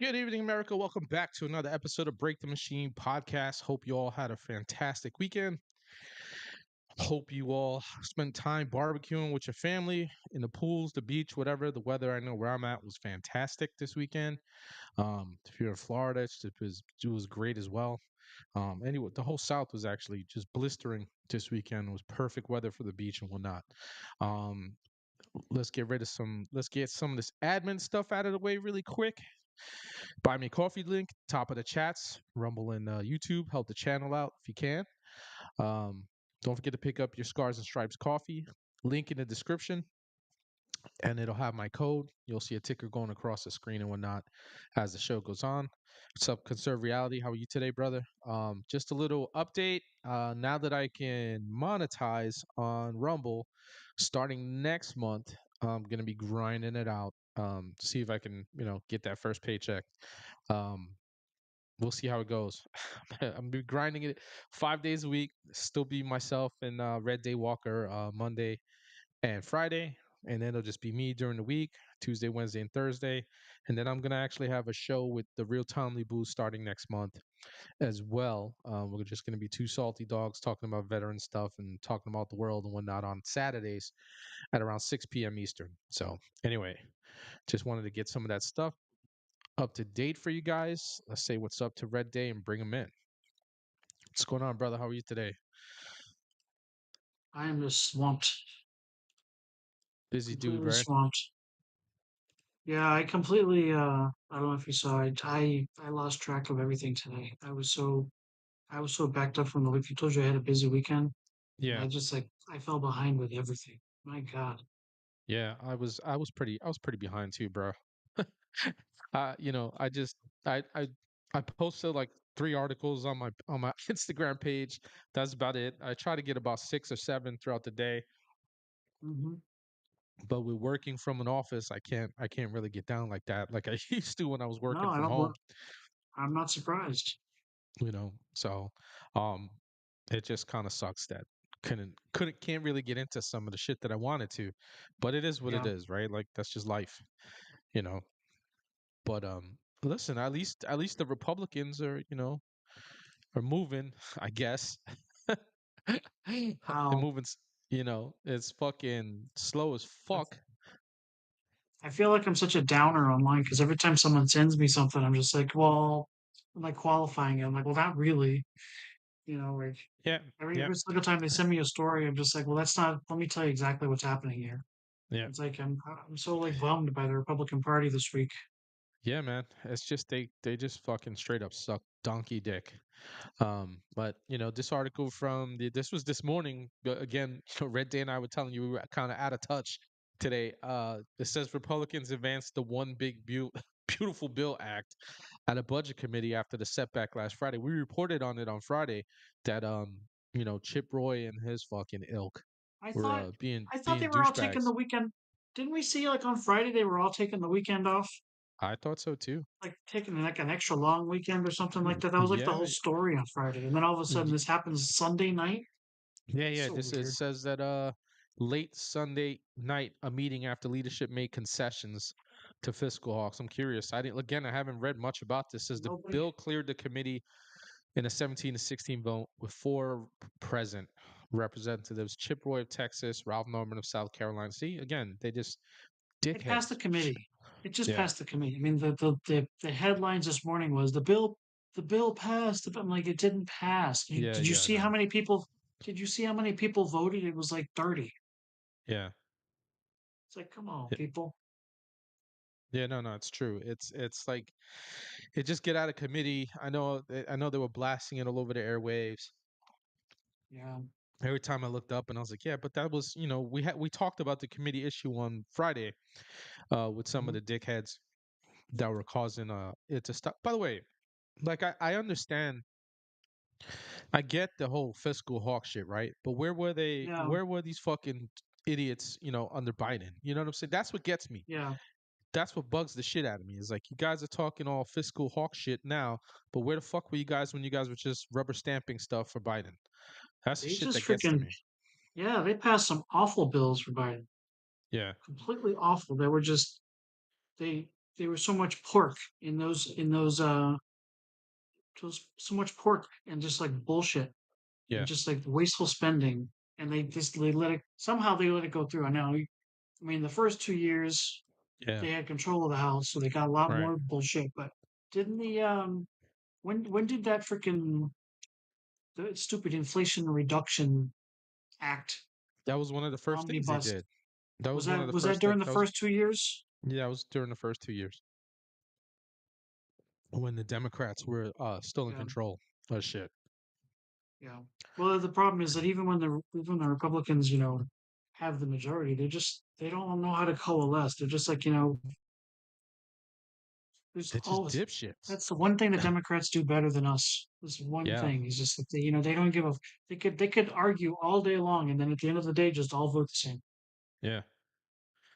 Good evening, America. Welcome back to another episode of Break the Machine podcast. Hope you all had a fantastic weekend. Hope you all spent time barbecuing with your family in the pools, the beach, whatever. The weather I know where I'm at was fantastic this weekend. If you're in Florida, it was great as well. Anyway, the whole South was actually just blistering this weekend. It was perfect weather for the beach and whatnot. Um, let's get some of this admin stuff out of the way really quick. Buy me a coffee link, top of the chats, Rumble and YouTube. Help the channel out if you can. Um, don't forget to pick up your Scars and Stripes coffee. Link in the description, and it'll have my code. You'll see a ticker going across the screen and whatnot as the show goes on. What's up, Conserve Reality? How are you today, brother? Just a little update. Now that I can monetize on Rumble, starting next month, I'm gonna be grinding it out. See if I can, get that first paycheck. Um, we'll see how it goes. I'm be grinding it 5 days a week. Still be myself and Reddaywalker Monday and Friday, and then it'll just be me during the week, Tuesday, Wednesday, and Thursday. And then I'm gonna actually have a show with the Real Timely Booze starting next month as well. We're just gonna be two salty dogs talking about veteran stuff and talking about the world and whatnot on Saturdays at around 6 p.m. Eastern. So anyway, just wanted to get some of that stuff up to date for you guys. Let's say what's up to Red Day and bring them in. What's going on, brother? How are you today? I am just swamped, Busy dude, completely right? swamped. Yeah, I completely. I don't know if you saw it. I lost track of everything today. I was so backed up from the week. I told you I had a busy weekend, and Yeah, I fell behind with everything. My God. yeah. I was pretty behind too, bro. I just I posted like 3 articles on my Instagram page. That's about it. I try to get about 6 or 7 throughout the day, Hmm. but with working from an office, I can't really get down like that like I used to when I was No, working I from don't home. work. I'm not surprised. So um it just kind of sucks that can't really get into some of the shit that I wanted to, but it is what it Yeah, is, right? Like that's just life, you know. But listen, at least the Republicans are moving, I guess. They're how moving, it's fucking slow as I, fuck. I feel like I'm such a downer online because every time someone sends me something, I'm just like, well, I'm like qualifying it. I'm like, well, not really. Like Yeah, yeah, every single time they send me a story, I'm just like, well, that's not. Let me tell you exactly what's happening here. yeah. It's like I'm so like bummed by the Republican Party this week. Yeah, man. It's just they just fucking straight up suck donkey dick. But this article this was this morning. Again, Red Day and I were telling you we were kind of out of touch today. It says Republicans advanced the One Big Beautiful Bill Act at a budget committee after the setback last Friday. We reported on it on Friday that Chip Roy and his fucking ilk I were thought I thought they being were all taking douchebags. the weekend. Didn't we see like on Friday they were all taking the weekend off? I thought so too. Like taking like an extra long weekend or something like that. That was like the Yeah, whole story on Friday, and then all of a sudden this happens Sunday night. yeah. So This is weird. says that late Sunday night, a meeting after leadership made concessions to fiscal hawks. I'm curious. I haven't read much about this. Says the Nobody. bill cleared the committee in a 17-16 vote with four present representatives: Chip Roy of Texas, Ralph Norman of South Carolina. See, again, they just It passed the dickheads. committee. It just Yeah, passed the committee. I mean, the headlines this morning was the bill passed. I'm like, it didn't pass. yeah, Did you yeah. see how No, many people? Did you see how many people voted? It was like 30. yeah. It's like, come on, Yeah, people. yeah, no, it's true. It's like it just get out of committee. I know they were blasting it all over the airwaves. Yeah. Every time I looked up and I was like, yeah, but that was, we talked about the committee issue on Friday with some of Mhm. the dickheads that were causing it to stop. By the way, like I understand, I get the whole fiscal hawk shit, right? But Yeah. where were these fucking idiots, under Biden? You know what I'm saying? That's what gets me. Yeah. That's what bugs the shit out of me. Is like you guys are talking all fiscal hawk shit now, but where the fuck were you guys when you guys were just rubber stamping stuff for Biden? That's the They shit just that gets to freaking, me. yeah, they passed some awful bills for Biden. Yeah. Completely awful. They were just, they, there was so much pork in those so much pork and just like bullshit and Yeah, just like wasteful spending, and they let it somehow they let it go through. I know. I mean, the first 2 years yeah, they had control of the house, so they got a lot right. more bullshit. But didn't the when did that freaking the stupid Inflation Reduction Act That was one of the first things they omnibus did. That was was one of that the was that first during things. the That was first 2 years? Yeah, that was during the first 2 years when the Democrats were still in Yeah, control of shit. yeah. Well, the problem is that even the Republicans, have the majority, they don't know how to coalesce. They're just like, there's They're just always dipshits. that's the one thing the Democrats do better than us. This one Yeah, thing is just that they don't give a they could argue all day long, and then at the end of the day, just all vote the same. yeah.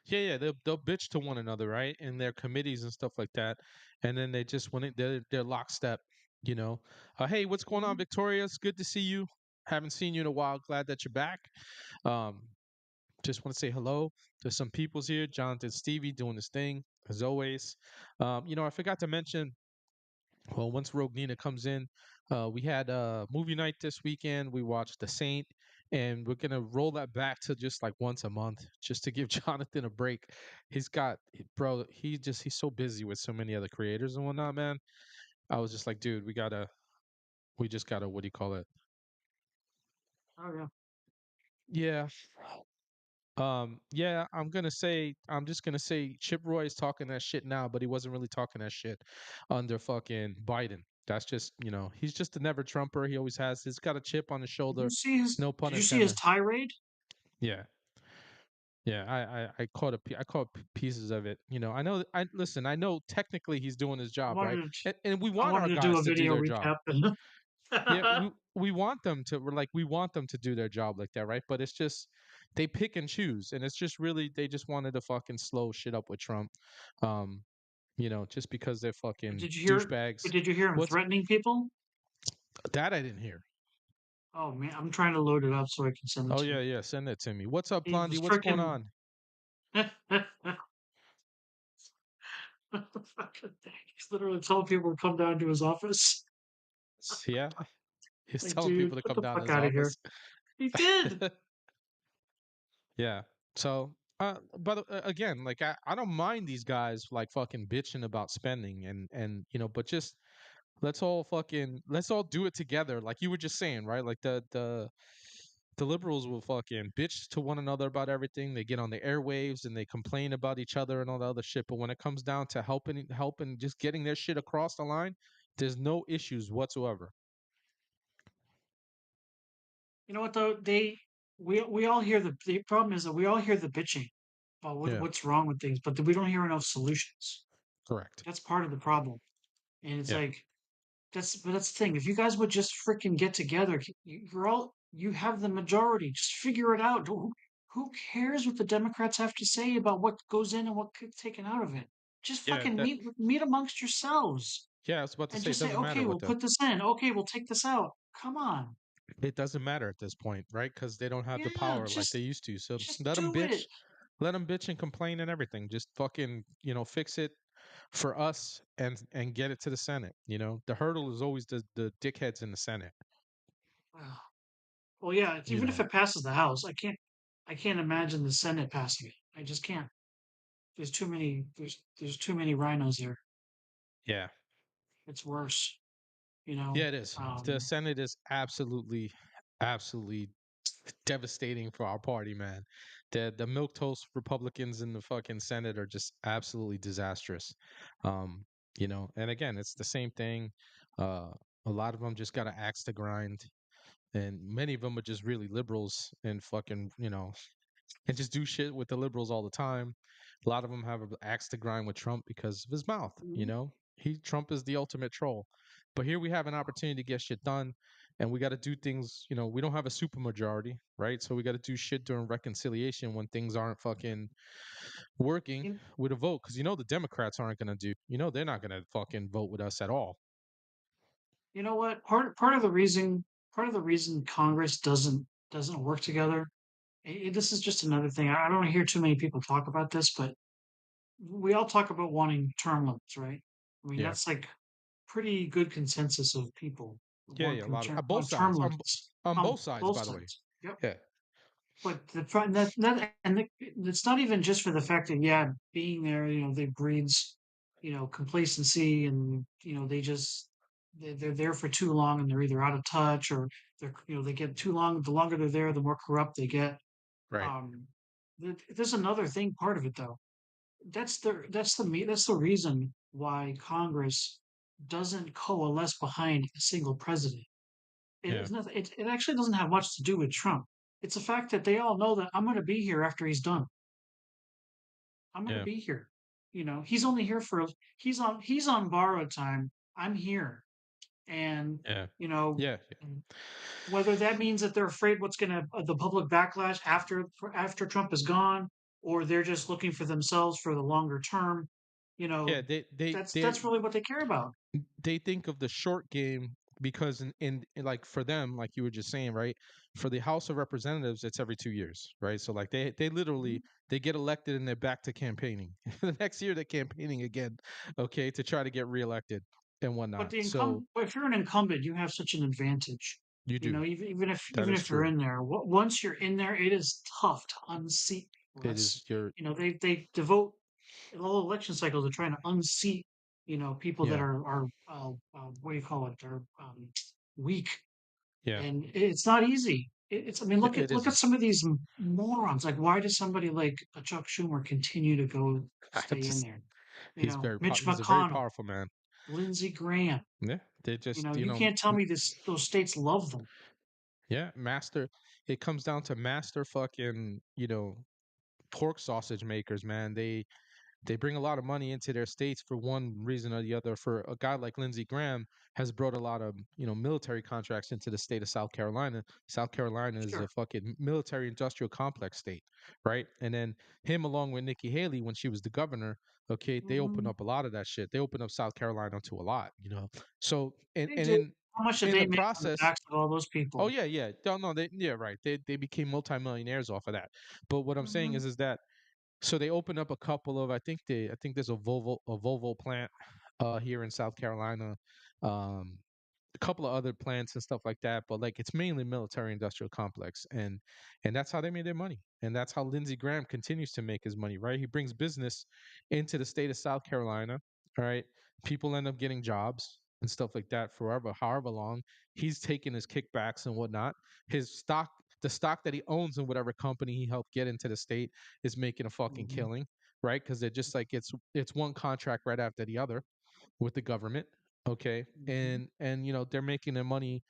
Yeah, yeah, they'll bitch to one another, right? In their committees and stuff like that, and then they just when they're lockstep, you know. Hey, what's going on, Mhm. Victoria? It's good to see you. Haven't seen you in a while. Glad that you're back. Um, just want to say hello to some people's here. Jonathan, Stevie doing this thing as always. I forgot to mention. Well, once Rogue Nina comes in, we had a movie night this weekend. We watched The Saint, and we're gonna roll that back to just like once a month, just to give Jonathan a break. Bro, he's so busy with so many other creators and whatnot, man. I was just like, dude, we just gotta, what do you call it? Oh yeah. Yeah, yeah, I'm just gonna say Chip Roy is talking that shit now, but he wasn't really talking that shit under fucking Biden. That's just, he's just a never Trumper. He always has. He's got a chip on his Did you shoulder. see his? No pun Did you see his intended. tirade? Yeah, yeah. I caught pieces of it. I listen. I know technically he's doing his I job, right? wanted to, And we I want our wanted to do guys a to do video their job. recap. Yeah, we want them to. We're like we want them to do their job like that, right? But it's just they pick and choose, and it's just really they just wanted to fucking slow shit up with Trump, um, just because they're But fucking did you hear? douchebags. But did you hear him What's threatening people? that? I didn't hear. Oh man, I'm trying to load it up so I can send it Oh to yeah, you. yeah. Send that to me. What's up, He Blondie? was What's going freaking. on? He's literally telling people to come down to his office. Yeah, he's Like, telling dude, people to get come the down to fuck his out of here. office. He did. Yeah. So, but again, like I don't mind these guys like fucking bitching about spending and but just let's all do it together. Like you were just saying, right? Like the liberals will fucking bitch to one another about everything. They get on the airwaves and they complain about each other and all the other shit. But when it comes down to helping, just getting their shit across the line, there's no issues whatsoever. You know what though? We all hear the problem is that we all hear the bitching about Yeah, what's wrong with things, but we don't hear enough solutions. correct. That's part of the problem. And it's Yeah, like that's the thing. If you guys would just freaking get together, you have the majority. Just figure it out. Who cares what the Democrats have to say about what goes in and what gets taken out of it? Just yeah, fucking meet amongst yourselves yeah. I was about to and say it just say, doesn't matter okay, what we'll the put this in. Okay, we'll take this out. Come on. it doesn't matter at this point, right? Because they don't have the Yeah, power like they just used to. So just do it. let them bitch and complain and everything. Just fucking fix it for us and get it to the Senate. The hurdle is always the dickheads in the Senate. Well, yeah, You even if know. it passes the House, I can't imagine the Senate passing it. I just can't. There's too many. There's too many rhinos there. Yeah. It's worse. Yeah, it is. The Um, Senate is absolutely devastating for our party, man. The milk toast Republicans in the fucking Senate are just absolutely disastrous. And again, it's the same thing. Uh, a lot of them just got an axe to grind, and many of them are just really liberals and fucking, and just do shit with the liberals all the time. A lot of them have an axe to grind with Trump because of his mouth. mhm. Trump is the ultimate troll. But here we have an opportunity to get shit done, and we got to do things. We don't have a supermajority, right? So we got to do shit during reconciliation when things aren't fucking working you, with a vote, because the Democrats aren't gonna do. They're not gonna fucking vote with us at all. you know what? Part of the reason Congress doesn't work together. This is just another thing. I don't hear too many people talk about this, but we all talk about wanting term limits, right? I mean, Yeah. that's like pretty good consensus of people Yeah, yeah, a wanting lot of both on term sides, limits on on both sides, both by the way. sides. Yep. Yeah, But it's not even just for the fact that yeah, being there, they breeds, complacency, and they just they're there for too long, and they're either out of touch, or they get too long. The longer they're there, the more corrupt they get. right. Um, there's another thing part of it though. That's the reason why Congress doesn't coalesce behind a single president. It Yeah, is nothing. It actually doesn't have much to do with Trump. It's the fact that they all know that I'm going to be here after he's done. I'm going to yeah, be here. He's only here for he's on borrowed time. I'm here, and yeah, you know yeah, whether that means that they're afraid what's going to the public backlash after Trump is gone, or they're just looking for themselves for the longer term. You yeah. know, They that's really what they care about. they think of the short game because in like for them, like you were just saying, right? For the House of Representatives, it's every 2 years, right? So like they literally Mhm. they get elected and they're back to campaigning. The next year they're campaigning again, okay, to try to get reelected and But whatnot. So if you're an incumbent, you have such an advantage. you do. Even if That even is if you're true. in there, once you're in there, it is tough to unseat people. It is your They devote the whole election cycle to trying to unseat people that yeah, are what do you call it? They're weak, yeah. and it's not easy. It's I mean It look at isn't. some of these morons. Like why does somebody like Chuck Schumer continue to go I stay in just there? Mitch he's a very McConnell, powerful man. Lindsey Graham. Yeah, they just You can't tell me those states love them. yeah, master. It comes down to master fucking pork sausage makers, man. They bring a lot of money into their states for one reason or the other. For a guy like Lindsey Graham has brought a lot of military contracts into the state of South Carolina. South Carolina is a Sure. fucking military industrial complex state, right? And then him along with Nikki Haley when she was the governor, okay, they opened Hmm. up a lot of that shit. They opened up South Carolina to a lot. So and They and do. in How much did in they the make on the process, backs of all those oh people? yeah, yeah. Don't know they yeah, right. They became multimillionaires off of that. But what I'm saying Hmm. is that so they opened up a couple of I think there's a Volvo plant here in South Carolina. Um a couple of other plants and stuff like that, but like it's mainly military industrial complex, and that's how they made their money, and that's how Lindsey Graham continues to make his money. Right, he brings business into the state of South Carolina. All right, people end up getting jobs and stuff like that forever, however long. He's taking his kickbacks and whatnot. His stock, the stock that he owns in whatever company he helped get into the state, is making a fucking Hmm. killing. Right, because they're just like it's one contract right after the other with the government. Okay, Hmm. and they're making their money.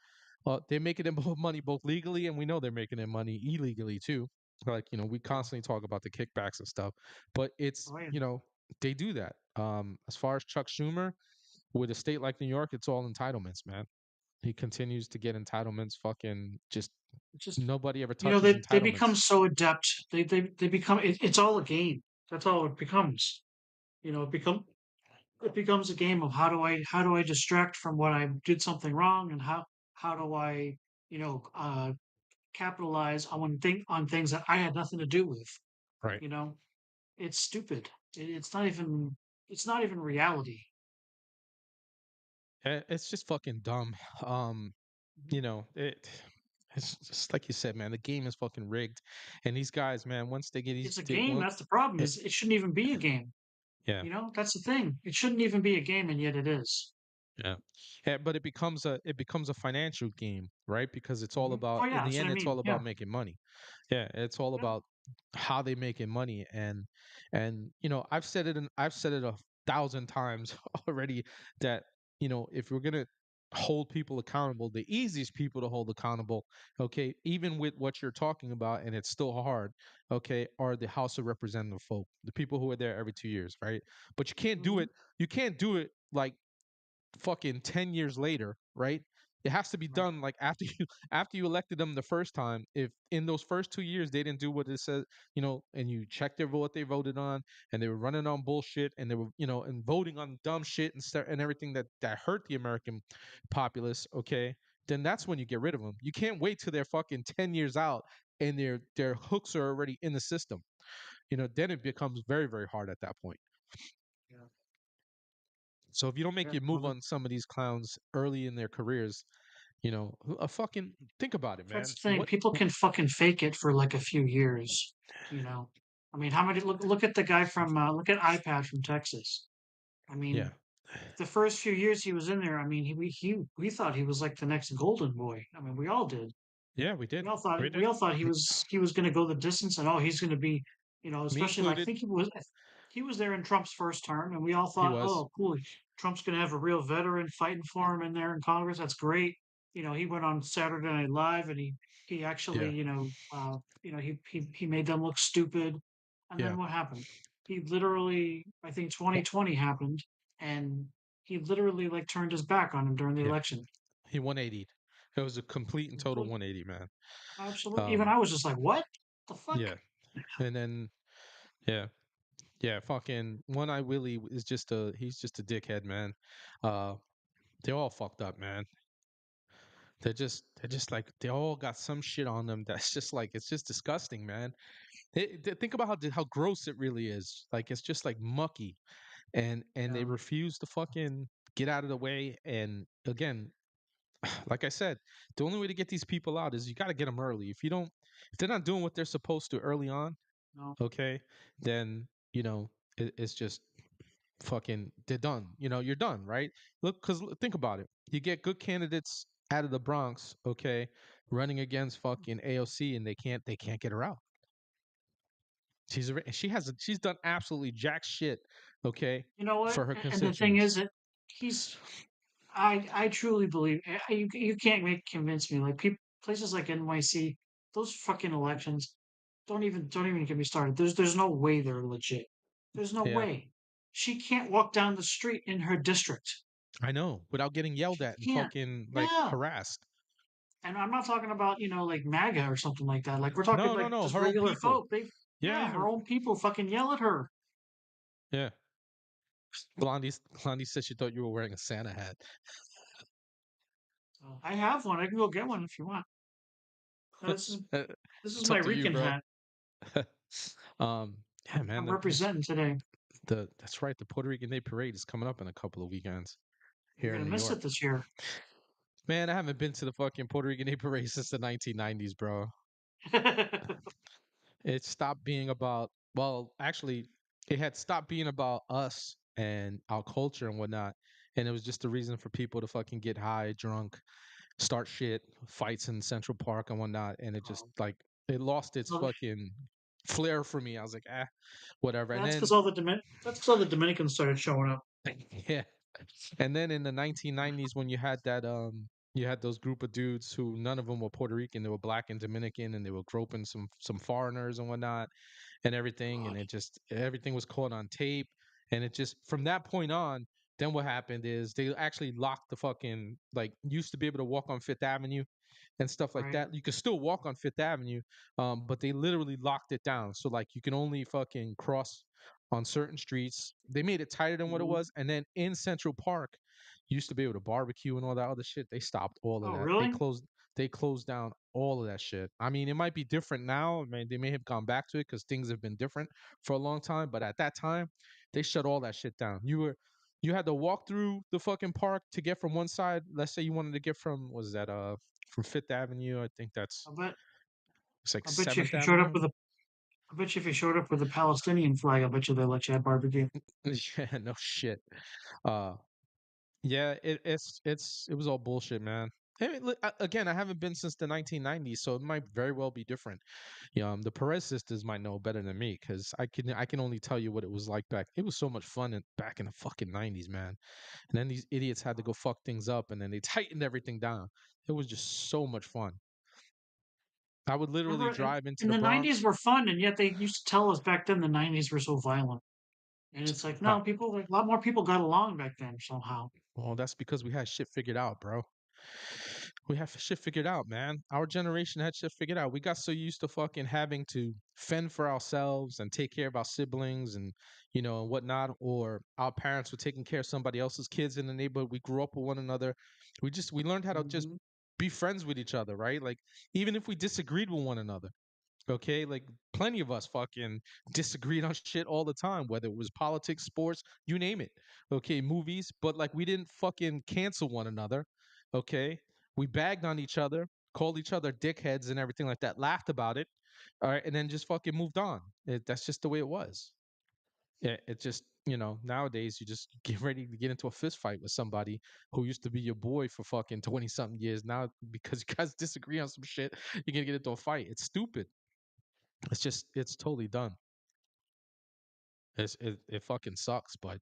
They're making their money both legally, and we know they're making their money illegally too. Like we Yeah. constantly talk about the kickbacks and stuff, but it's Oh yeah. they do that. As far as Chuck Schumer, with a state like New York, it's all entitlements, man. He continues to get entitlements. Fucking just It's just nobody ever touches they become entitlements. so adept. They become it's all a game. That's all it becomes. It becomes a game of how do I distract from what I did something wrong, and how do I you know capitalize on things that I had nothing to do with. Right. You know, it's stupid. It's not even reality. It's just fucking dumb. Um, it's just like you said, man. The game is fucking rigged, and these guys, man, once they get these, It's a game. That's the problem. it, Is it shouldn't even be a game. yeah, That's the thing. It shouldn't even be a game, and yet it is. yeah, yeah. But it becomes a financial game, right? Because it's all Oh about yeah, in the that's what end, I it's mean. all Yeah, about making money. Yeah, it's all yeah. about how they making money, and I've said it a thousand times already that if we're gonna hold people accountable, the easiest people to hold accountable, okay, even with what you're talking about, and it's still hard, okay, are the House of Representative folk, the people who are there every 2 years, right? But you can't do Hmm. it. You can't do it like fucking 10 years later, right? It has to be Right. done like after you after you elected them the first time. If in those first 2 years they didn't do what it says, and you check their vote, what they voted on, and they were running on bullshit, and they were, and voting on dumb shit and everything that hurt the American populace, okay, then that's when you get rid of them. You can't wait till they're fucking 10 years out and their hooks are already in the system. Then it becomes very, very hard at that point. Yeah. So if you don't make Yeah. your Well, move on some of these clowns early in their careers, a fucking think about it, that's man. the thing. People can fucking fake it for like a few years. You know. I mean, how many? Look at the guy from look at iPad from Texas. I Yeah, mean, the first few years he was in there, I mean, we thought he was like the next golden boy. I mean, we all did. yeah, we We did, all thought we we did, all thought he was going to go the distance, and oh, he's going to be, me especially like I included. think he was there in Trump's first term, and we all He thought, was, oh, cool, Trump's going to have a real veteran fighting for him in there in Congress. That's great. He went on Saturday Night Live, and he actually, yeah, he made them look stupid. And yeah. then what happened? He literally, I think 2020 happened, and he literally like turned his back on him during the Yeah, election. he 180'd. It was a complete and total Complete, 180, man. absolutely. Even Um, I was just like, what the fuck? yeah, and then yeah, yeah, fucking One Eye Willie is he's just a dickhead, man. Uh, they're all fucked up, man. They're just like they all got some shit on them that's just like it's just disgusting, man. Think about how gross it really is. Like it's just like mucky, and they Yeah, refuse to fucking get out of the way. And again, like I said, the only way to get these people out is you got to get them early. If they're not doing what they're supposed to early on, no. okay, then it's just fucking they're done. You're done, right? Look, because think about it. You get good candidates out of the Bronx, okay, running against fucking AOC, and they can't get her out. She's done absolutely jack shit, okay, You know what? for her And the thing constituents. is that he's I truly believe you can't convince me like people places like NYC, those fucking elections don't even get me started. There's no way they're legit. There's no Yeah, way. She can't walk down the street in her district. I know, without getting yelled She at and can't. fucking like Yeah. harassed. And I'm not talking about, like MAGA or something like that. Like we're talking No, no, like no, just her own regular people. folk. They Yeah, yeah, her own people fucking yell at her. yeah. Blondie said she thought you were wearing a Santa hat. So I have one. I can go get one if you want. No, this is It's my up to you, Rican bro. hat. um, yeah, man. I'm representing today. That's right. The Puerto Rican Day Parade is coming up in a couple of weekends You're here in gonna New miss York. it this year. Man, I haven't been to the fucking Puerto Rican Day Parade since the 1990s, bro. It stopped being about, well, actually, it had stopped being about us and our culture and whatnot. And it was just a reason for people to fucking get high, drunk, start shit, fights in Central Park and whatnot. And it just Oh, like, it lost its well, fucking flair for me. I was like, whatever. And that's because then, all the Dominicans started showing up. yeah. And then in the 1990s, when you had those group of dudes who none of them were Puerto Rican, they were black and Dominican, and they were groping some foreigners and whatnot and everything, and God. everything was caught on tape, and it just from that point on, then what happened is they actually locked the fucking like used to be able to walk on Fifth Avenue and stuff like Right. that. You could still walk on Fifth Avenue, but they literally locked it down. So like you can only fucking cross on certain streets. They made it tighter than what it Mhm. was, and then in Central Park, you used to be able to barbecue and all that other shit. They stopped all of Oh, that. really? They closed down all of that shit. I mean, it might be different now. I mean, they may have gone back to it because things have been different for a long time. But at that time, they shut all that shit down. You had to walk through the fucking park to get from one side. Let's say you wanted to get from was that from Fifth Avenue. I think I that's bet. it's like I bet you Seventh if you showed up Avenue. with a, I bet you if you showed up with a Palestinian flag, I bet you they let you have barbecue. Yeah, no shit. Uh, Yeah, it was all bullshit, man. I mean, again, I haven't been since the 1990s, so it might very well be different. The Perez sisters might know better than me because I can only tell you what it was like back. It was so much fun back in the fucking 90s, man. And then these idiots had to go fuck things up, and then they tightened everything down. It was just so much fun. I would literally Remember, drive into in the the '90s Bronx. were fun, and yet they used to tell us back then the '90s were so violent. And it's like, Huh. no, people like a lot more people got along back then somehow. Well, that's because we had shit figured out, bro. We have shit figured out, man. Our generation had shit figured out. We got so used to fucking having to fend for ourselves and take care of our siblings and and whatnot, or our parents were taking care of somebody else's kids in the neighborhood. We grew up with one another. We learned how to just Hmm. be friends with each other, right? Like even if we disagreed with one another, Okay, like plenty of us fucking disagreed on shit all the time, whether it was politics, sports, you name it. Okay, movies, but like we didn't fucking cancel one another. Okay, we bagged on each other, called each other dickheads and everything like that, laughed about it. All right, and then just fucking moved on. That's just the way it was. Yeah, it just nowadays you just get ready to get into a fist fight with somebody who used to be your boy for fucking 20 something years. Now because you guys disagree on some shit, you're gonna get into a fight. It's stupid. It's totally done. It fucking sucks. But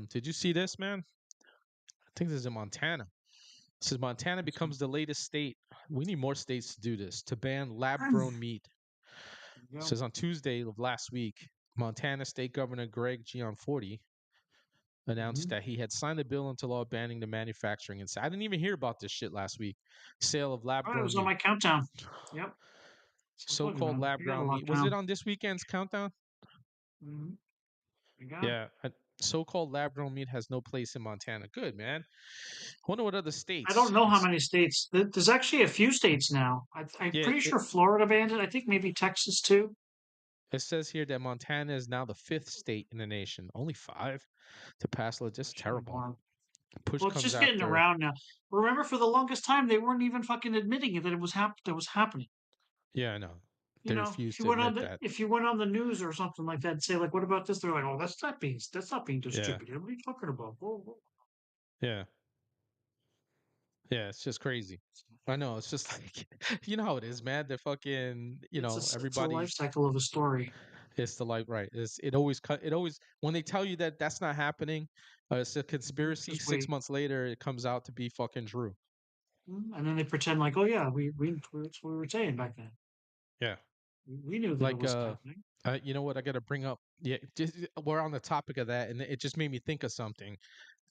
did you see this, man? I think this is in Montana. It says Montana becomes the latest state. We need more states to do this to ban lab-grown meat. It says on Tuesday of last week, Montana State Governor Greg Gianforte announced that he had signed a bill into law banning the manufacturing and I didn't even hear about this shit last week. Sale of Oh, it lab-grown was on meat. my countdown. Yep. So I told you, So-called man. You got a lab-grown meat. Was lockdown. it on this weekend's countdown? You got it. Yeah, so-called lab-grown meat has no place in Montana. Good, man. Wonder what other I don't states. know how many states. There's actually a few states now. I'm Yeah, pretty sure Florida banned it. I think maybe Texas too. it says here that Montana is now the fifth state in the nation. Only five to pass law. Just Actually, terrible. more. Push Well, it's comes just getting after. around now. Remember, for the longest time, they weren't even fucking admitting it that it was that was happening. Yeah, I know. You They know, refuse to admit that. if you went on the news or something like that, and say like, "What about this?" They're like, "Oh, that's not being Yeah, distributed. What are you talking about?" Whoa, whoa. yeah, yeah. It's just crazy. I know. It's just like you know how it is, man. They're fucking. It's a life Everybody. cycle of a story. It's the light, right? It always cut. It always when they tell you that that's not happening, it's a conspiracy. Just 6 months later, it comes out to be fucking true. and then they pretend like, "Oh yeah, that's what we were saying back then. Yeah. We knew that it Like was happening." you know what? I got to bring up. Yeah, just, we're on the topic of that, and it just made me think of something.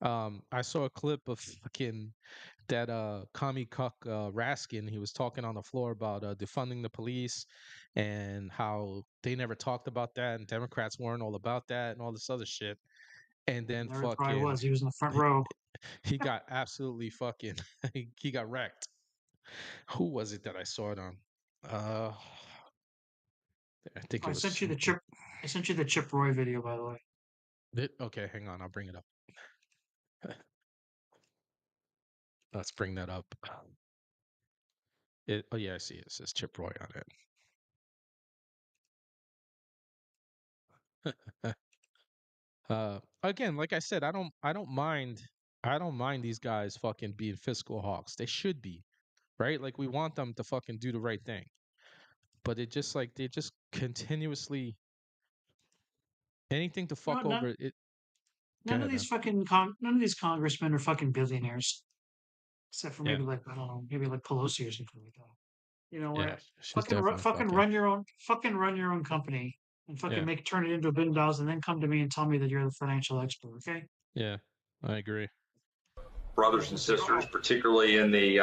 I saw a clip of fucking that commie cuck Raskin. He was talking on the floor about defunding the police and how they never talked about that, and Democrats weren't all about that, and all this other shit. And then There it probably fucking was. He was in the front he, row. he got absolutely fucking he got wrecked. Who was it that I saw it on? Uh, I think it I was. sent you the chip. I sent you the Chip Roy video, by the way. Okay, hang on. I'll bring it up. Let's bring that up. Oh yeah, I see it. It says Chip Roy on it. Again, like I said, I don't mind these guys fucking being fiscal hawks. They should be, right? Like we want them to fucking do the right thing. But it just like they just continuously anything to You fuck know, over it. Go ahead, man. none of these congressmen are fucking billionaires, except for Yeah, maybe like I don't know, maybe like Pelosi or something like that. You know yeah. what? She's definitely fucking. Fucking run your own company and fucking Yeah, turn it into $1 billion, and then come to me and tell me that you're the financial expert. Okay? yeah. I agree. Brothers and sisters, particularly in the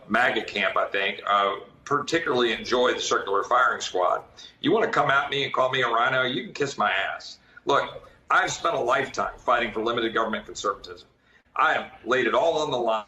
MAGA camp, I think, particularly enjoy the circular firing squad. You want to come at me and call me a rhino? You can kiss my ass. Look, I've spent a lifetime fighting for limited government conservatism. I have laid it all on the line.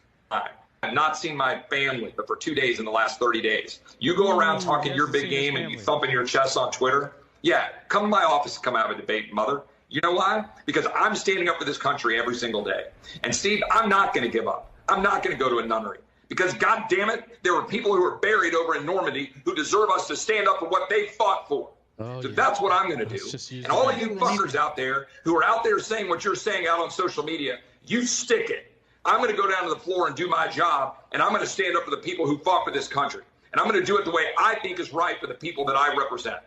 I've not seen my family but for 2 days in the last 30 days. You go around talking your big game and you thumping your chest on Twitter. Yeah, come to my office and come have a debate, mother. You know why? Because I'm standing up for this country every single day. And Steve, I'm not going to give up. I'm not going to go to a nunnery. Because God damn it, there were people who were buried over in Normandy who deserve us to stand up for what they fought for. Oh, So yeah. that's what I'm going to do. And all of you fuckers out there who are out there saying what you're saying out on social media, you stick it. I'm going to go down to the floor and do my job, and I'm going to stand up for the people who fought for this country. And I'm going to do it the way I think is right for the people that I represent.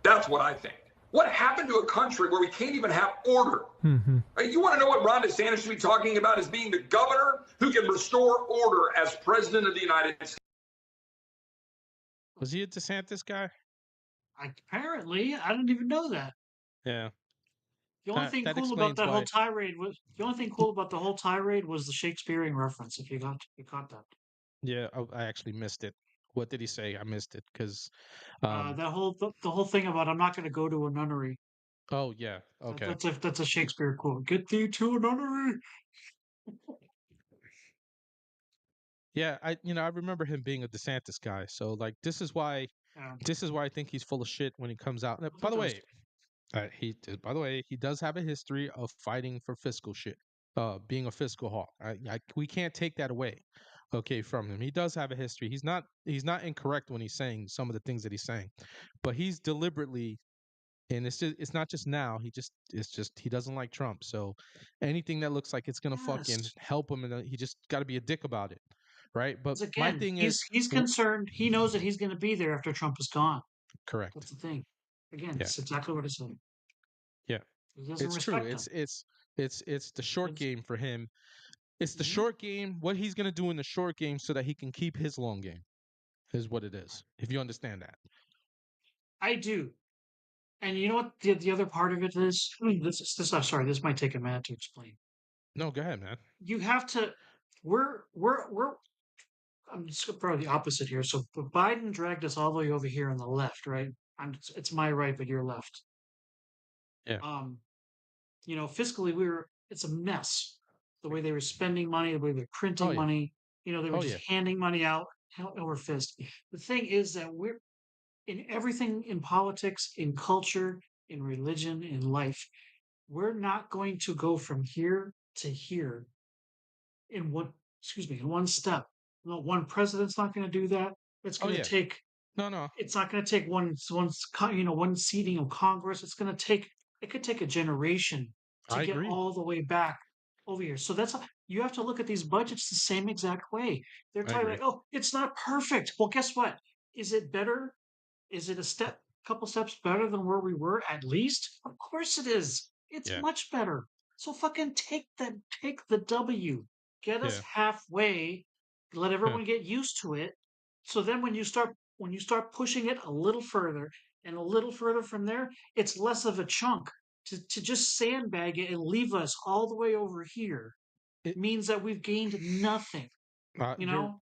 That's what I think. What happened to a country where we can't even have order? Mm-hmm. You want to know what Ron DeSantis should be talking about as being the governor who can restore order as president of the United States? Was he a DeSantis guy? Apparently, I didn't even know that. Yeah. The only thing That cool about explains that whole why. tirade was the Shakespearean reference. If you caught that. Yeah, I actually missed it. What did he say? I missed it because. The whole thing about I'm not going to go to a nunnery. Oh yeah. Okay. That's a Shakespeare quote. Get thee to a nunnery. Yeah, I remember him being a DeSantis guy. So like this is why This is why I think he's full of shit when he comes out. And by the way, he does have a history of fighting for fiscal shit, being a fiscal hawk. We can't take that away, okay, from him. He does have a history. He's not incorrect when he's saying some of the things that he's saying, but he's deliberately, and it's not just now. He doesn't like Trump. So anything that looks like it's gonna fucking Yes. help him, and he just got to be a dick about it, right? But 'Cause my again, thing is, he's concerned. He knows that he's going to be there after Trump is gone. correct. That's the thing. Again, Yeah, it's exactly what I said. yeah, He doesn't it's true. respect him. It's the short It's, game for him. It's the Mhm. short game. What he's gonna do in the short game so that he can keep his long game is what it is. If you understand that. I do. And you know what the other part of it is? I'm sorry, this might take a minute to explain. No, go ahead, man. You have to. We're. I'm just gonna throw the opposite here. So Biden dragged us all the way over here on the left, right? It's my right, but your left. Yeah. Fiscally, it's a mess. The way they were spending money, the way they're Oh printing yeah. money, they were Oh just yeah. handing money out over fist. The thing is that we're in everything in politics, in culture, in religion, in life, we're not going to go from here to here in one step. No, one president's not going to do that. It's Oh going to yeah. take. No. It's not going to take one seating of Congress. It could take a generation to I get agree. all the way back over here. So you have to look at these budgets the same exact way. They're I talking agree. like, oh, it's not perfect. Well, guess what? Is it better? Is it couple steps better than where we were at least? Of course it is. It's Yeah. much better. So fucking take the W. Get us Yeah. halfway. Let Yeah. everyone get used to it. So then when you start pushing it a little further and a little further from there, it's less of a chunk. To just sandbag it and leave us all the way over here It, means that we've gained nothing. you're I no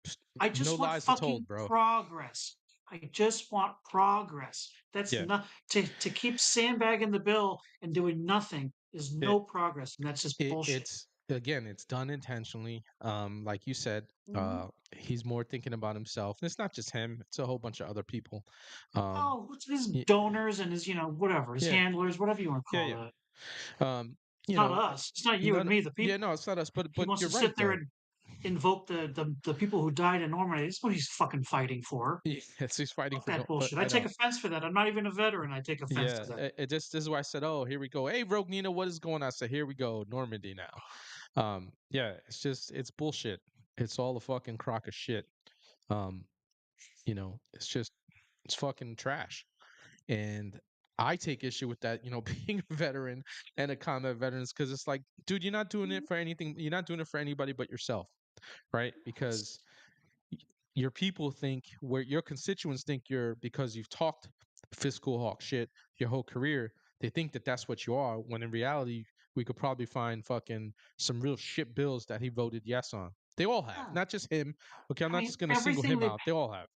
just want lies are told, fucking bro. progress. I just want progress. That's Yeah. not to keep sandbagging the bill and doing nothing is It, no progress, and that's just bullshit. it's done intentionally. Like you said, Mhm. he's more thinking about himself. And it's not just him; it's a whole bunch of other people. Oh, what's his y- donors and his whatever his yeah, handlers, whatever you want to yeah, call yeah. that. Um, It's you not know, us. It's not you and none. me. The Yeah, people no, it's not us. But he wants you're to right sit there though. and invoke the people who died in Normandy. That's what he's fucking fighting for. Yes, he's fighting Fuck for that no. But bullshit. I I take know. offense for that. I'm not even a veteran. I take offense Yeah, to that. it just this is why I said, "Oh, here we go." Hey, Rogue Nina, what is going on? I said, "Here we go, Normandy now." Yeah, it's bullshit. It's all a fucking crock of shit. Um, it's fucking trash. And I take issue with that, being a veteran and a combat veterans, because it's like, dude, you're not doing it for anything. You're not doing it for anybody but yourself, right? Because your people think where your constituents think you're because you've talked fiscal hawk shit your whole career. They think that that's what you are. When in reality, we could probably find fucking some real shit bills that he voted yes on. They all have, Yeah. not just him. Okay, I'm I not mean, just gonna single him out. They all have.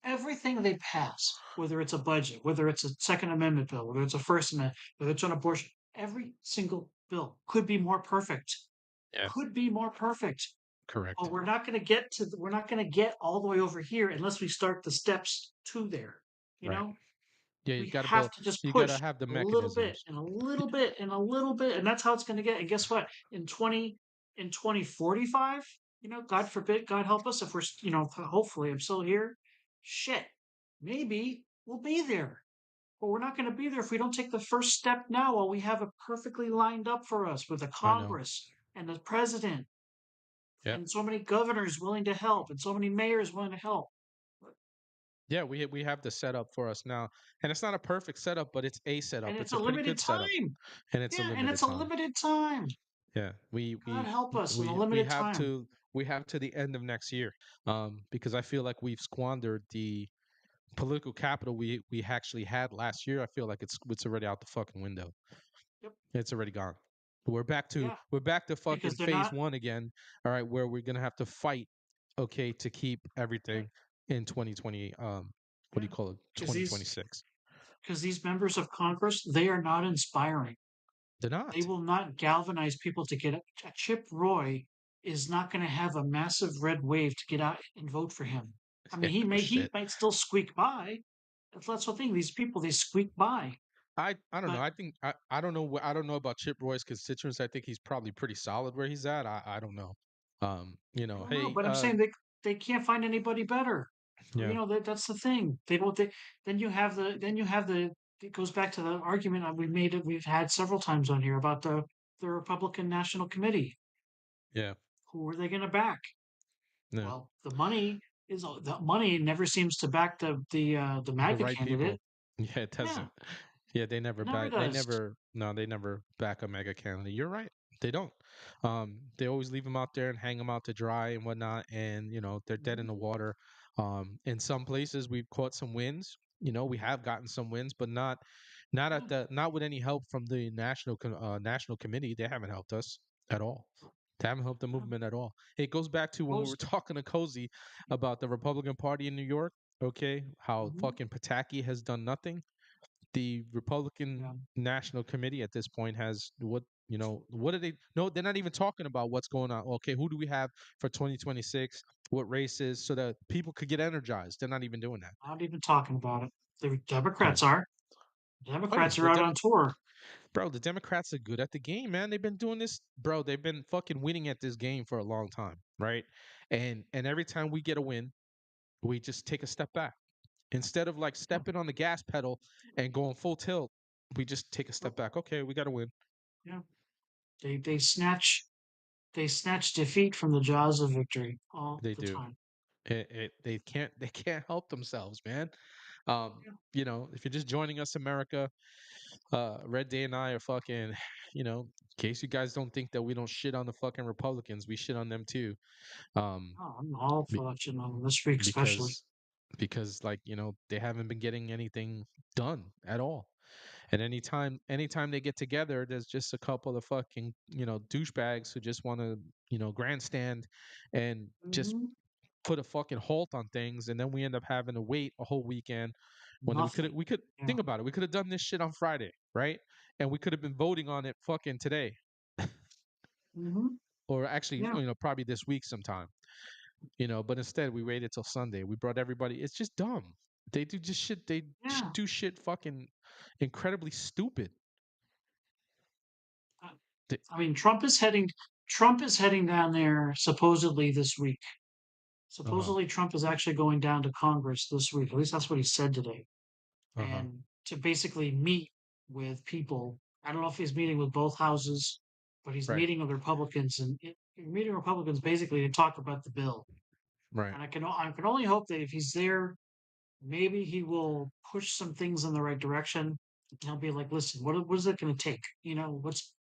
everything they pass, whether it's a budget, whether it's a Second Amendment bill, whether it's a First Amendment, whether it's on abortion, every single bill could be more perfect. Yeah, Could be more perfect. correct. But we're not going to get all the way over here unless we start the steps to there. You Right. know, Yeah, you we gotta have build. to just You gotta push have the a little bit mechanisms. and a little bit and a little bit, and that's how it's going to get. And guess what? In 2045, God forbid, God help us if hopefully I'm still here. Shit, maybe we'll be there. But we're not going to be there if we don't take the first step now while we have it perfectly lined up for us with the I know. Congress and the president Yeah. and so many governors willing to help and so many mayors willing to help. Yeah, we have the setup for us now, and it's not a perfect setup, but it's a And setup. it's It's a a pretty limited good setup, time. and it's a Yeah, and limited it's a time. limited time. Yeah, God help us in a we limited have time. to the end of next year, because I feel like we've squandered the political capital we actually had last year. I feel like it's already out the fucking window. Yep. It's already gone. Yeah, We're back to because fucking they're phase not. one again. All right, where we're gonna have to fight, okay, to keep everything in 2020. What do Yeah, you call it? because these 2026. because these members of Congress, they are not inspiring. They're They not. will not galvanize people to get up. Chip Roy is not going to have a massive red wave to get out and vote for him. I Yeah, mean, no he shit. might still squeak by. That's the thing. These people, they squeak by. I don't know. But I think I don't know. I don't know about Chip Roy's constituents. I think he's probably pretty solid where he's at. I don't know. I don't know. Hey, But I'm saying they can't find anybody better. yeah, That's the thing. They don't. Then you have the. It goes back to the argument that we've had several times on here about the Republican National Committee. yeah, Who are they going to back? yeah. Well, the money never seems to back the The MAGA right candidate. people. Yeah, it Yeah, doesn't. Yeah, they never it never back. They does. never. No, they never back a mega candidate. You're right. They don't. They always leave them out there and hang them out to dry and whatnot, and they're dead in Mhm. the water. In some places we've caught some wins. We have gotten some wins, but Yeah. not with any help from the national committee. They haven't helped us at all. They haven't helped the Yeah. movement at all. It goes back to when we were Opposed. talking to Cozy about the Republican Party in New York. Okay, how Mhm. fucking Pataki has done nothing. The Republican Yeah. National Committee at this point has what are they? No, they're not even talking about what's going on. Okay, who do we have for 2026? What races so that people could get energized? They're not even doing that. Not even talking about it. The Yeah. Democrats are. Oh yeah, Democrats are out on tour. bro, the Democrats are good at the game, man. They've been doing this, bro. They've been fucking winning at this game for a long time, right? And every time we get a win, we just take a step back. Instead of like Yeah. stepping on the gas pedal and going full tilt, we just take a step back. Okay, we got to win. Yeah. They snatch defeat from the jaws of victory all They the do. time. They can't help themselves, man. Um, Yeah. if you're just joining us, America, Red Day and I are fucking, in case you guys don't think that we don't shit on the fucking Republicans, we shit on them too. Um, Oh, I'm all be- for that shit on this week, especially. because like they haven't been getting anything done at all. And anytime they get together, there's just a couple of fucking douchebags who just want to grandstand and just Hmm. put a fucking halt on things, and then we end up having to wait a whole weekend when Nothing. we could Yeah. think about it. We could have done this shit on Friday, right? And we could have been voting on it fucking today, Hmm. or actually, Yeah. probably this week sometime. But instead we waited till Sunday. We brought everybody. It's just dumb. They do just shit. They Yeah. do shit fucking incredibly stupid. I They, I mean, Trump is heading down there supposedly this week. uh-huh. Supposedly, Trump is actually going down to Congress this week. At least that's what he said today. Uh-huh. And to basically meet with people. I don't know if he's meeting with both houses, but he's Right. meeting with Republicans and meeting Republicans basically to talk about the bill. Right. And I can only hope that if he's there, maybe he will push some things in the right direction. He'll be like, listen, what is it going to take?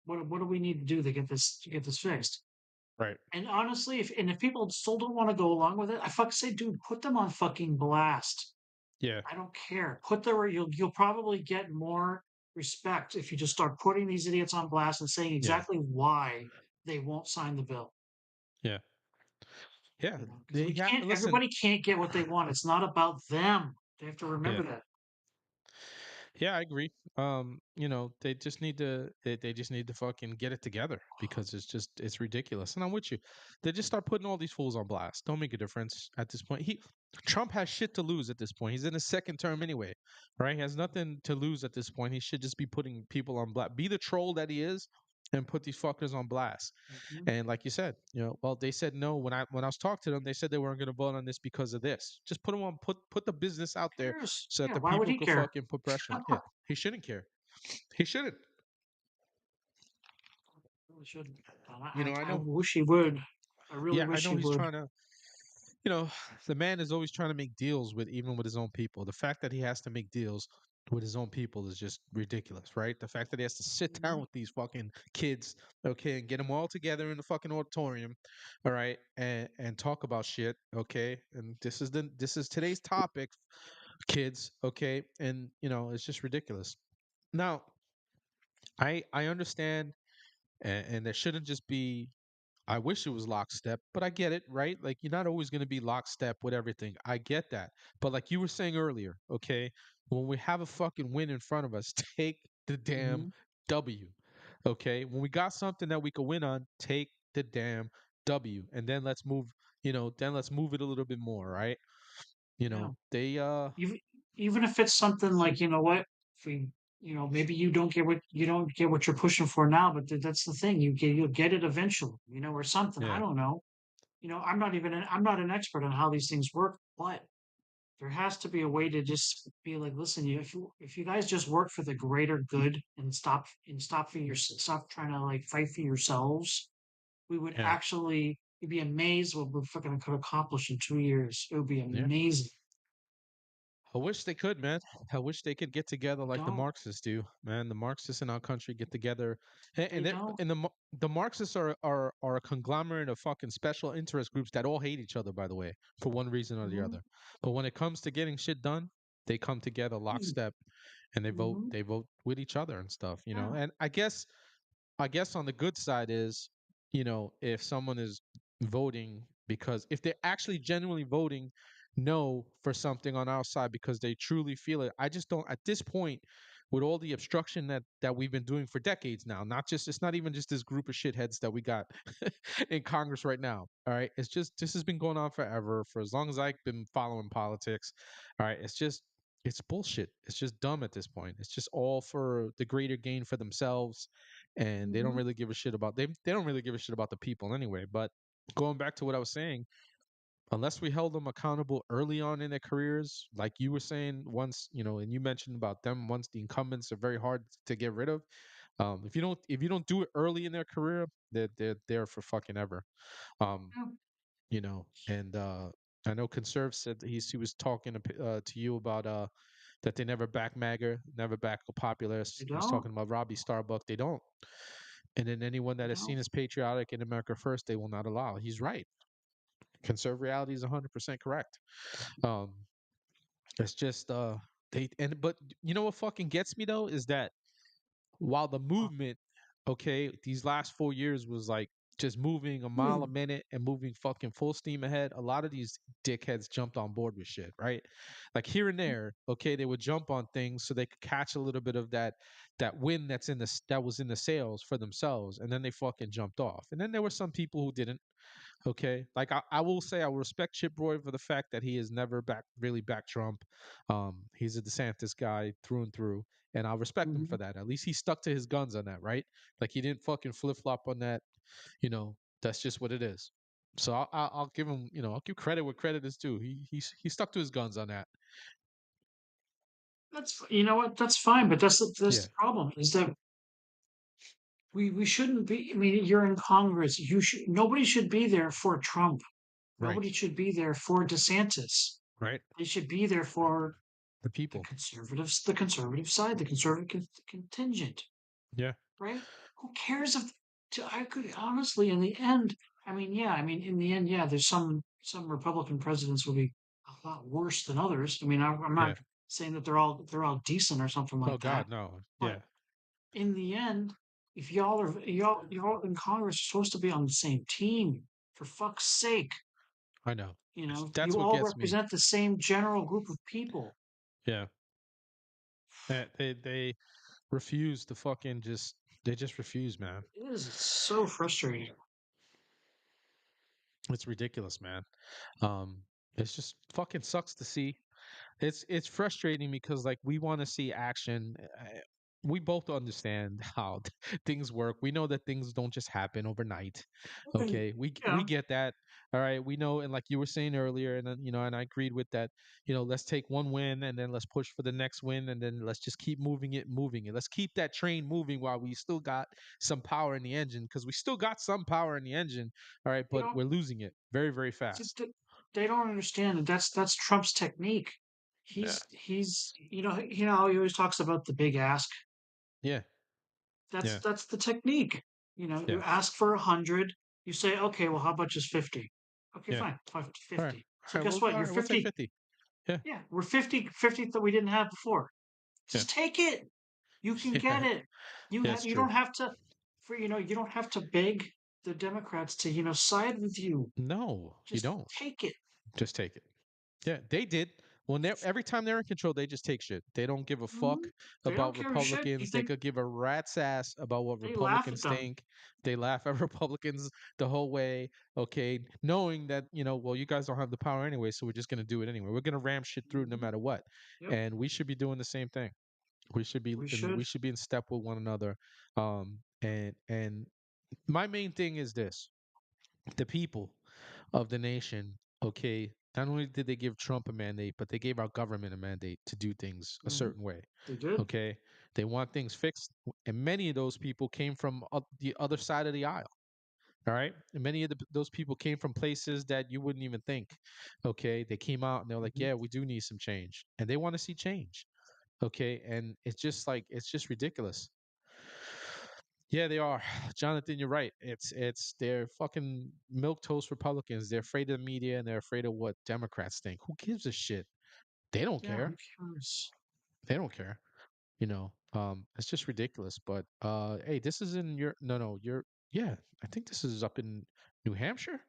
What do we need to do to get this fixed? Right. And honestly, if people still don't want to go along with it, I fucking say, dude, put them on fucking blast. Yeah. I don't care. Put the you'll probably get more respect if you just start putting these idiots on blast and saying Yeah. exactly why they won't sign the bill. Yeah. Yeah. Because we can't. Listen. Everybody can't get what they want. It's not about them. They have to Yeah. remember that. Yeah, I agree. They just need to they just need to fucking get it together because it's ridiculous. And I'm with you. They just start putting all these fools on blast. Don't make a difference at this point. Trump has shit to lose at this point. He's in his second term anyway. Right? He has nothing to lose at this point. He should just be putting people on blast. Be the troll that he is and put these fuckers on blast. Mhm. And like you said, well, they said no when I was talking to them. They said they weren't going to vote on this because of this. Just put them on, put the business out Who there cares? so that Yeah. the Why would people he could care? fucking put pressure on. Yeah, he shouldn't care. He shouldn't. Really shouldn't. And I I know. wish he would. I really Yeah, I wish know he he's would. trying to. You know, the man is always trying to make deals with even with his own people. The fact that he has to make deals with his own people is just ridiculous, right? The fact that he has to sit down Mhm. with these fucking kids, okay, and get them all together in the fucking auditorium, all right, and talk about shit, okay. And this is today's topic, kids, okay, and it's just ridiculous. Now, I understand, and there shouldn't just be. I wish it was lockstep, but I get it, right? Like you're not always going to be lockstep with everything. I get that. But like you were saying earlier, okay, when we have a fucking win in front of us, take the damn Mhm. W. Okay? When we got something that we could win on, take the damn W. And then let's move, then let's move it a little bit more, right? Yeah. they Even if it's something like, you know what, if we, maybe you don't get what you're pushing for now, but that's the thing, you'll get it eventually, or something. I yeah, don't know. I'm not an expert on how these things work, but there has to be a way to just be like, listen, if you guys just work for the greater good and stop trying to like fight for yourselves, we would yeah, actually, you'd be amazed what we're fucking could accomplish in 2 years. It would be yeah. amazing. I wish they could, man. I wish they could get together They like the don't. Marxists do, man. The Marxists in our country get together, They don't. and the Marxists are a conglomerate of fucking special interest groups that all hate each other, by the way, for one reason or the Mm-hmm. other. But when it comes to getting shit done, they come together lockstep, and Mm-hmm. they vote with each other and stuff, Yeah. And I guess on the good side is, if someone is voting because if they're actually genuinely voting no for something on our side because they truly feel it, I just don't at this point with all the obstruction that we've been doing for decades now, not just it's not even just this group of shitheads that we got in Congress right now. All right. It's just this has been going on forever, for as long as I've been following politics. All right. It's bullshit. It's just dumb at this point. It's just all for the greater gain for themselves, and they don't Mm-hmm. really give a shit about they don't really give a shit about the people anyway. But going back to what I was saying, unless we held them accountable early on in their careers, like you were saying, once and you mentioned about them, once the incumbents are very hard to get rid of. If you don't do it early in their career, they're there for fucking ever. Um, Yeah. and I know Conserve said that he was talking to you about that they never back MAGA, never back a populist. They He was don't. talking about Robbie Starbuck. They don't. And then anyone They that is don't. seen as patriotic in America first, they will not allow. He's right. Conserve reality is 100% correct. Um, it's just but you know what fucking gets me though is that while the movement, okay, these last 4 years was like just moving a mile a Hmm. minute and moving fucking full steam ahead, a lot of these dickheads jumped on board with shit, right? Like here and there, okay, they would jump on things so they could catch a little bit of that wind that was in the sails for themselves, and then they fucking jumped off. And then there were some people who didn't. Okay, like I will say I will respect Chip Roy for the fact that he has never really backed Trump. He's a DeSantis guy through and through, and I respect him Mm-hmm. for that. At least he stuck to his guns on that, right? Like he didn't fucking flip flop on that. That's just what it is. So I'll give him, I'll give credit where credit is due. He stuck to his guns on that. You know what, that's fine, but that's Yeah, the problem is that we shouldn't be. I mean, you're in Congress. Nobody should be there for Trump. right, Nobody should be there for DeSantis. right. They should be there for The the people. conservatives, the conservative side, the conservative contingent, Yeah, right? Who cares if I could honestly, in the end, I mean, yeah, I mean, in the end, yeah, there's some Republican presidents will be a lot worse than others. I mean, I'm yeah. not saying that they're all decent or something Oh like that, God, no. but Yeah, in the end, if y'all in Congress are supposed to be on the same team, for fuck's sake, I know. That's you what all gets me. represent the same general group of people. Yeah, they refuse to fucking just they just refuse, man. It is so frustrating. It's ridiculous, man. Um, it's just fucking sucks to see. It's frustrating because like we want to see action. We both understand how things work. We know that things don't just happen overnight. Okay. Okay, we Yeah. get that. All right, we know, and like you were saying earlier, and then, and I agreed with that. Let's take one win and then let's push for the next win, and then let's just keep moving it. Let's keep that train moving while we still got some power in the engine, because we still got some power in the engine. All right, You but know, we're losing it very, very t- fast. t- they don't understand that that's Trump's technique. Yeah, He's how he always talks about the big ask. yeah, That's yeah, that's the technique. yeah. You ask for 100. You say, okay, well, how about just 50? Okay, Yeah. fine, All right. 50. So All right. guess Well, what? all You're right. We'll take 50. 50. Yeah. Yeah, we're 50 that we didn't have before. Yeah. Just take it. You can get Yeah. it. Yeah. It's You true. don't have to you don't have to beg the Democrats to, side with you. No, you Just don't. take it. Just take it. Yeah. They did. every time they're in control, they just take shit. They don't give a fuck Mhm. They don't about give a shit. You Republicans. They think could give a rat's ass about what they laugh at Republicans them? think. They laugh at Republicans the whole way, okay, knowing that, well, you guys don't have the power anyway, so we're just gonna do it anyway. We're gonna ram shit through no Mhm. matter what. Yep, And we should be doing the same thing. we should. We should be in step with one another. And my main thing is this: the people of the nation, okay, not only did they give Trump a mandate, but they gave our government a mandate to do things a Hmm. certain way. They did. Okay, they want things fixed, and many of those people came from the other side of the aisle. All right, and many of those people came from places that you wouldn't even think. Okay, they came out and they're like, Mhm. "Yeah, we do need some change," and they want to see change. Okay, and it's just ridiculous. Yeah, they are. Jonathan, you're right. They're fucking milk toast Republicans. They're afraid of the media and they're afraid of what Democrats think. Who gives a shit? They don't Yeah, care. who cares? They don't care. It's just ridiculous. But hey, this is in your no, you're yeah, I think this is up in New Hampshire.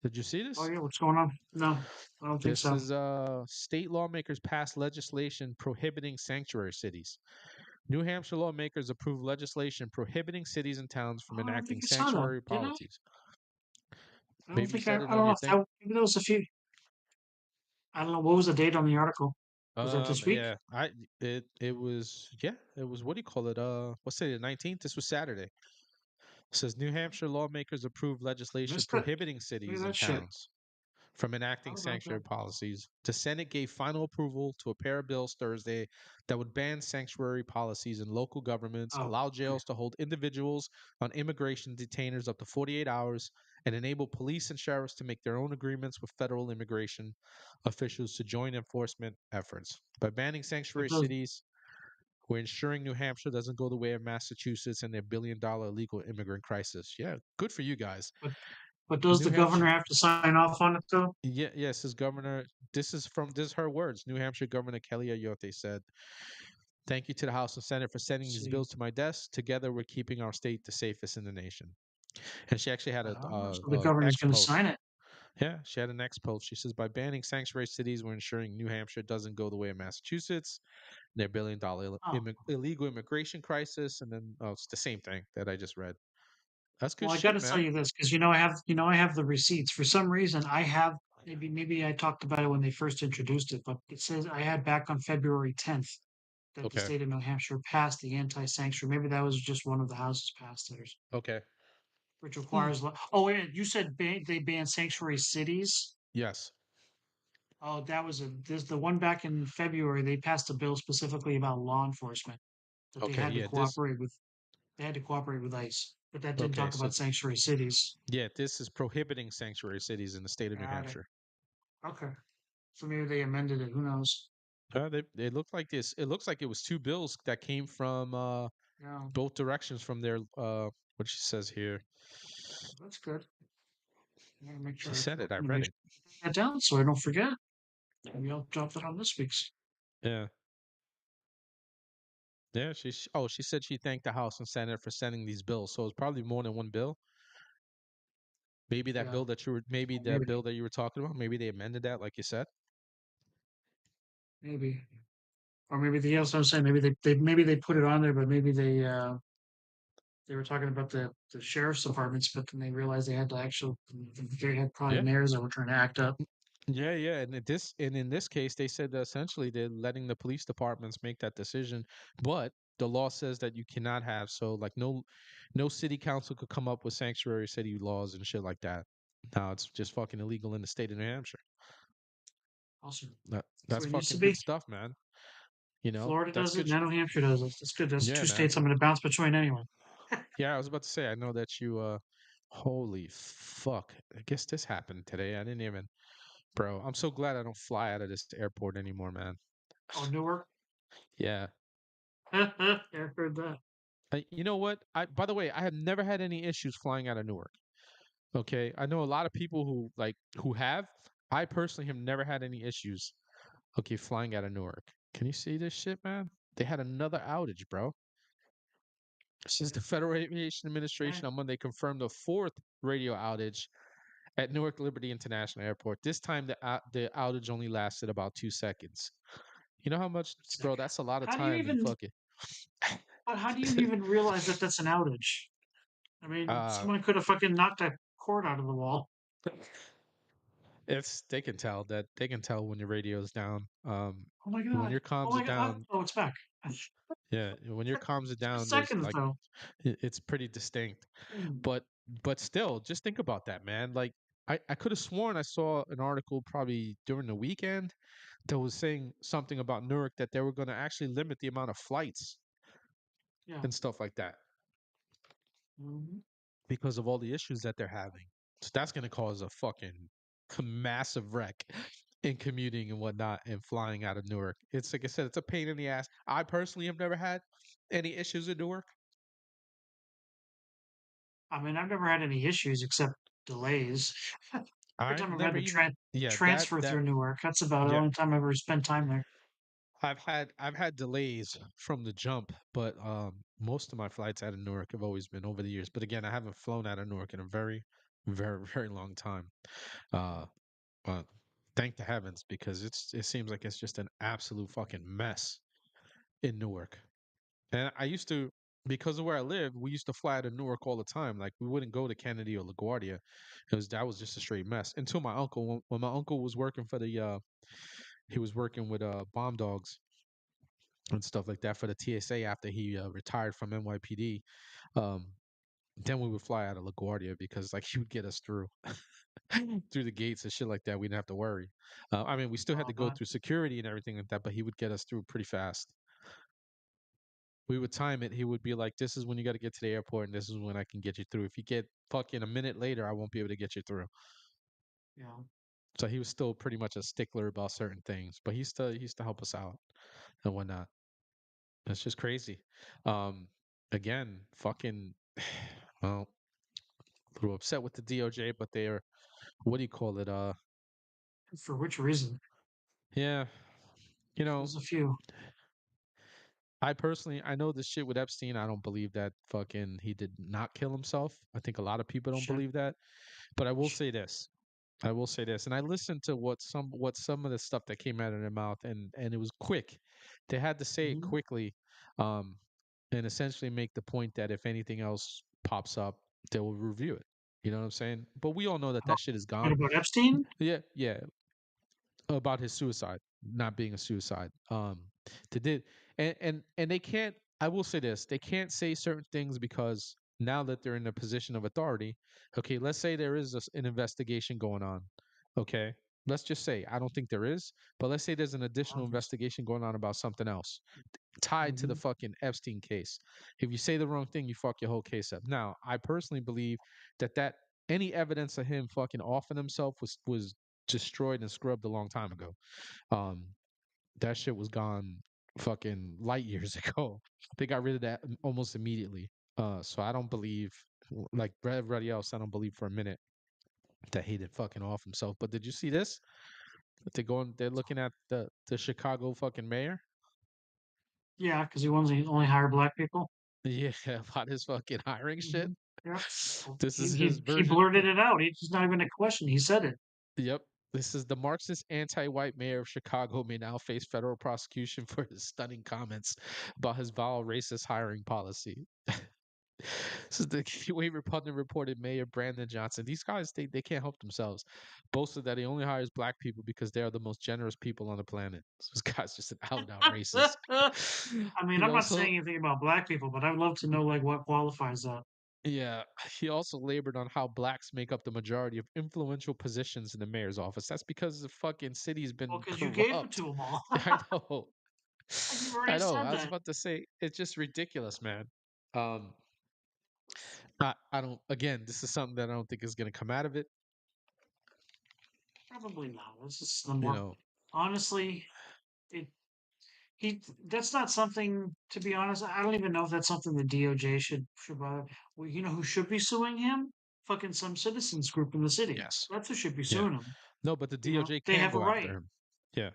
Did you see Oh this? yeah, what's going on? No, I don't think This so. is state lawmakers passed legislation prohibiting sanctuary cities. New Hampshire lawmakers approved legislation prohibiting cities and towns from Oh, I don't think enacting I saw that. sanctuary Did I? policies. Maybe you said it I on don't know your if thing. that. Maybe that was a few. I don't know what was the date on the article. Was that this week? Yeah, it was what do you call it? What's it, the 19th? This was Saturday. It says New Hampshire lawmakers approved legislation Missed it. prohibiting Look at cities and that shit. towns from enacting How about sanctuary that? policies. The Senate gave final approval to a pair of bills Thursday that would ban sanctuary policies in local governments, Oh, allow okay. jails to hold individuals on immigration detainers up to 48 hours, and enable police and sheriffs to make their own agreements with federal immigration officials to join enforcement efforts. By banning But sanctuary those, cities, we're ensuring New Hampshire doesn't go the way of Massachusetts and their $1 billion illegal immigrant crisis. Yeah, good for you guys. but but does New the governor Hampshire, have to sign off on it though? yeah, yes, his governor. This is her words. New Hampshire Governor Kelly Ayotte said, "Thank you to the House and Senate for sending Let's these see. bills to my desk. Together, we're keeping our state the safest in the nation." And she actually had So the a governor's X going to sign post. it. Yeah, she had an X post. She says, "By banning sanctuary cities, we're ensuring New Hampshire doesn't go the way of Massachusetts, their $1 billion Oh, illegal immigration crisis." And then, oh, it's the same thing that I just read. That's good well, I got shit, to tell man. you this because I have the receipts. For some reason, I have maybe I talked about it when they first introduced it, but it says I had back on February 10th that the Okay. state of New Hampshire passed the anti-sanctuary. Maybe that was just one of the houses passed it, Okay. which Hmm. requires. Oh, wait, you said they banned sanctuary cities. Yes. Oh, this the one back in February. They passed a bill specifically about law enforcement that they Okay. had to Yeah. This. cooperate with. They had to cooperate with ICE, but that didn't Okay. talk So about sanctuary cities. yeah, this is prohibiting sanctuary cities in the state of New Got it. Hampshire. Okay. So maybe they amended it. Who knows? They look like this. It looks like it was two bills that came from Yeah, both directions from their what she says here. that's good. I want to make She sure said I it. I want to read make it. sure I write that down so I don't forget. Maybe I'll drop that on this week's. Yeah. Yeah. She said she thanked the House and Senate for sending these bills. So it's probably more than one bill. Yeah, Maybe well, that bill that you were talking about. Maybe they amended that, like you said. maybe, or maybe the else I'm saying maybe maybe they put it on there, but maybe they were talking about the sheriff's departments, but then they realized they had to actually they had probably Yeah. mayors that were trying to act up. Yeah, yeah, and in this case, they said that essentially they're letting the police departments make that decision, but the law says that you cannot have like no city council could come up with sanctuary city laws and shit like that. Now it's just fucking illegal in the state of New Hampshire. Also, that's the That's way it used to fucking be. good stuff, man. Florida That's does it, good. now New Hampshire does it. That's good. That's Yeah, two man. states I'm going to bounce between anyway. Yeah, I was about to say, I know that you. Holy fuck! I guess this happened today. I didn't even, bro. I'm so glad I don't fly out of this airport anymore, man. Oh, Newark. Yeah. Yeah, I heard that. You know what? By the way, I have never had any issues flying out of Newark. Okay, I know a lot of people who have. I personally have never had any issues. Okay, flying out of Newark. Can you see this shit, man? They had another outage, bro. Since the Federal Aviation Yeah. Administration on Monday confirmed a fourth radio outage at Newark Liberty International Airport. This time the outage only lasted about 2 seconds. You know how much, bro? Second. That's a lot of How do you time. And even? fucking. But how do you even realize that that's an outage? I mean, uh, someone could have fucking knocked that cord out of the wall. it's they can tell when your radio's down. Oh my When god. your Oh comms are my god. down, Oh, it's back. yeah, when your comms are Two down, there's seconds like though. it's pretty distinct. Hmm. But still, just think about that, man. Like I could have sworn I saw an article probably during the weekend that was saying something about Newark that they were going to actually limit the amount of flights Yeah. and stuff like that Hmm. because of all the issues that they're having. So that's going to cause a fucking massive wreck in commuting and whatnot and flying out of Newark. It's like I said, it's a pain in the ass. I personally have never had any issues in Newark. I mean, I've never had any issues except delays. Every I've time I've had never to even, yeah, transfer through Newark, that's about the yeah. only time I've ever spent time there. I've had delays from the jump, but most of my flights out of Newark have always been over the years. But again, I haven't flown out of Newark in a very, very, very long time. Uh, but thank the heavens because it seems like it's just an absolute fucking mess in Newark. And I used to, because of where I live, we used to fly out of Newark all the time. Like we wouldn't go to Kennedy or LaGuardia. That was just a straight mess. Until my uncle, when my uncle was working for he was working with bomb dogs and stuff like that for the TSA after he retired from NYPD. Um, then we would fly out of LaGuardia because like he would get us through through the gates and shit like that. We didn't have to worry. I mean, we still had Oh, to go but through security and everything like that, but he would get us through pretty fast. We would time it. He would be like, "This is when you got to get to the airport, and this is when I can get you through. If you get fucking a minute later, I won't be able to get you through." yeah. So he was still pretty much a stickler about certain things, but he used to help us out and whatnot. It's just crazy. Um, again, fucking, well, a little upset with the DOJ, but they are, what do you call it? For which reason? Yeah, you know, There's a few. I personally, I know this shit with Epstein. I don't believe that fucking he did not kill himself. I think a lot of people don't Shit. believe that. But I will say this. I will say this, and I listened to what some of the stuff that came out of their mouth, and it was quick. They had to say it Hmm. quickly, um, and essentially make the point that if anything else pops up, they will review it. You know what I'm saying? But we all know that that shit is What gone. about Epstein? Yeah, yeah. About his suicide, not being a suicide. They did, and they can't. I will say this: they can't say certain things because now that they're in a position of authority. Okay, let's say there is an investigation going on. Okay, let's just say I don't think there is, but let's say there's an additional investigation going on about something else tied to the Mm-hmm. fucking Epstein case. If you say the wrong thing, you fuck your whole case up. Now, I personally believe that any evidence of him fucking offing himself was destroyed and scrubbed a long time ago. Um, that shit was gone fucking light years ago. They got rid of that almost immediately. So I don't believe, like everybody else, I don't believe for a minute that he did fucking off himself. But did you see this? They're looking at the Chicago fucking mayor. Yeah, because he wants to only hire black people. Yeah, about his fucking hiring shit. Hmm. Yep. Well, This he, is his he he version. blurted it out. It's not even a question. He said it. Yep. This is the Marxist anti-white mayor of Chicago may now face federal prosecution for his stunning comments about his vile racist hiring policy. This is the way Repugnant reported Mayor Brandon Johnson. These guys, they can't help themselves. Boasted that he only hires black people because they are the most generous people on the planet. This guy's just an out-and-out racist. I mean, He I'm not also saying anything about black people, but I'd love to know like what qualifies that. Yeah, he also labored on how blacks make up the majority of influential positions in the mayor's office. That's because the fucking city's Well, been because you gave it corrupt. to them all. I know. You've I already know. said I was that. about to say it's just ridiculous, man. Um, I don't. Again, this is something that I don't think is going to come out of it. Probably not. This is the You more know. honestly, it he that's not something to be honest. I don't even know if that's something the DOJ should bother. Well, you know who should be suing him? Fucking some citizens group in the city. Yes. That's who should be Yeah. suing him. No, but the You know, DOJ they can have a go after right, him. Yeah.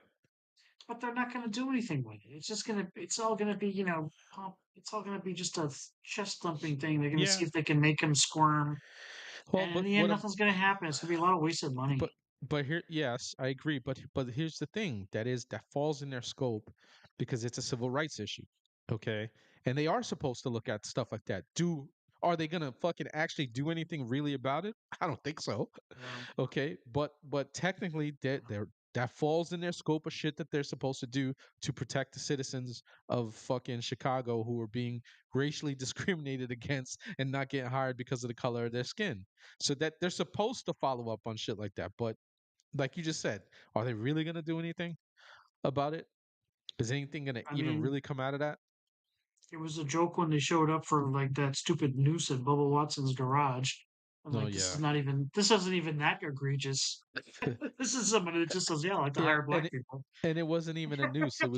but they're not going to do anything with it. It's just gonna. It's all going to be, it's all going to be just a chest thumping thing. They're going to see Yeah. if they can make him squirm. Well, And in but the end, nothing's going to happen. It's going to be a lot of wasted money. but here, yes, I agree. But here's the thing: that falls in their scope because it's a civil rights issue. Okay, and they are supposed to look at stuff like that. Are they gonna fucking actually do anything really about it? I don't think so. Yeah. Okay, but technically that falls in their scope of shit that they're supposed to do to protect the citizens of fucking Chicago who are being racially discriminated against and not getting hired because of the color of their skin. So that they're supposed to follow up on shit like that. But like you just said, are they really gonna do anything about it? Is anything gonna I even mean, really come out of that? it was a joke when they showed up for like that stupid noose at Bubba Watson's garage. I'm No, like, yeah. this isn't even that egregious. This is somebody that just says, yeah, I like to Yeah, hire black people. and it wasn't even a noose. It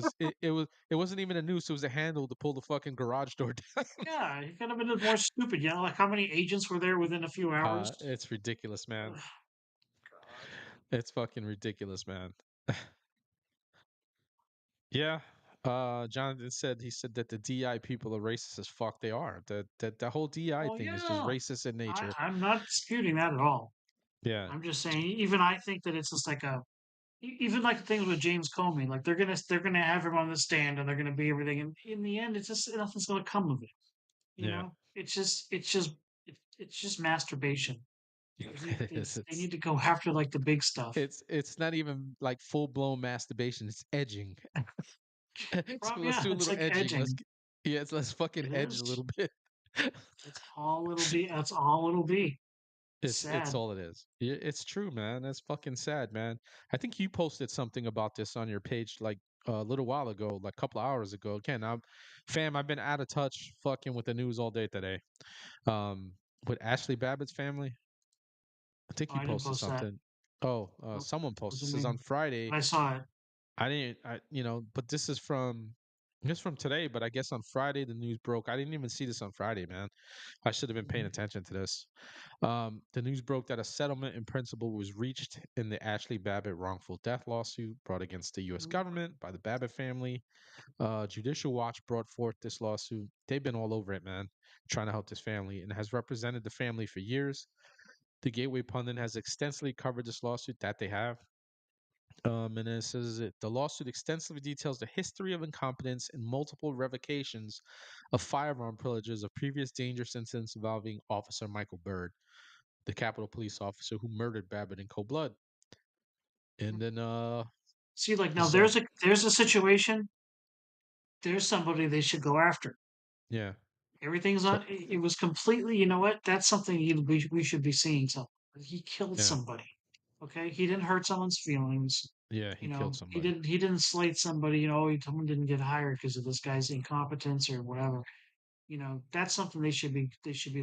wasn't even a noose. It was a handle to pull the fucking garage door down. Yeah, he could have been more stupid. You know, like how many agents were there within a few hours? It's ridiculous, man. Ugh, God. It's fucking ridiculous, man. Yeah. Jonathan said he said that the DI people are racist as fuck. They are. That whole DI Well, thing is just yeah, racist in nature. I'm not disputing that at all. Yeah. I'm just saying, even I think that it's just like even like the things with James Comey, like they're gonna have him on the stand and they're gonna be everything, and in the end, it's just nothing's gonna come of it. You Yeah. know, it's just masturbation. It is. They need to go after like the big stuff. It's not even like full blown masturbation. It's edging. So let's Yeah, do a it's little like edging. edging. Let's fucking It edge a is. little bit. That's all it'll be. That's all it'll be. It's It's sad. all it is. It's true, man. That's fucking sad, man. I think you posted something about this on your page like a little while ago, like a couple of hours ago. Again, I've been out of touch fucking with the news all day today. Um, with Ashley Babbitt's family, I think Oh, you I didn't posted post that. something. Oh, Nope, someone posted. This wasn't is me. on Friday. But I saw it. I didn't, but this from today, but I guess on Friday the news broke. I didn't even see this on Friday, man. I should have been paying Mhm. attention to this. The news broke that a settlement in principle was reached in the Ashley Babbitt wrongful death lawsuit brought against the U.S. Mhm. government by the Babbitt family. Judicial Watch brought forth this lawsuit. They've been all over it, man, trying to help this family and has represented the family for years. The Gateway Pundit has extensively covered this lawsuit that they have. And it says the lawsuit extensively details the history of incompetence and multiple revocations of firearm privileges of previous dangerous incidents involving Officer Michael Byrd, the Capitol Police officer who murdered Babbitt in cold blood. And then See, like now this is all there's a situation. There's somebody they should go after. yeah. Everything's So on. It was completely. You know what? That's something we should be seeing. Something. He killed yeah. somebody. Okay, he didn't hurt someone's feelings. Yeah, he You killed know, somebody. he didn't slate somebody. You know, someone didn't get hired because of this guy's incompetence or whatever. You know, that's something they should be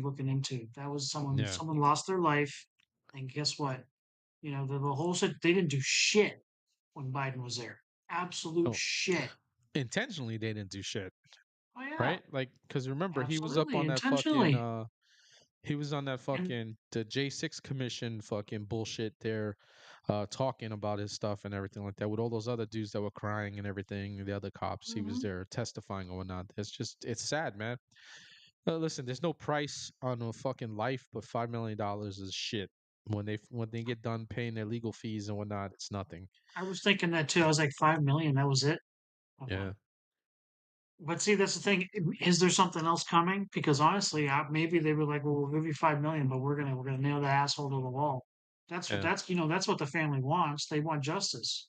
looking into. That was Yeah. someone lost their life, and guess what? You know, the whole they didn't do shit when Biden was there. Absolute Oh, shit. intentionally they didn't do shit, Oh yeah, right? Like cuz remember he was up absolutely on that fucking intentionally. he was on that And fucking the J6 commission fucking bullshit there, talking about his stuff and everything like that with all those other dudes that were crying and everything, the other cops. He was mhm, there testifying or whatnot. It's sad, man. Listen, there's no price on a fucking life, but $5 million is shit. When they get done paying their legal fees and whatnot, it's nothing. I was thinking that too. I was like 5 million. That was it. Yeah, But see, that's the thing. Is there something else coming? Because honestly, maybe they were like, "Well, we'll give you 5 million, but we're gonna nail that asshole to the wall." yeah, That's what the family wants. They want justice.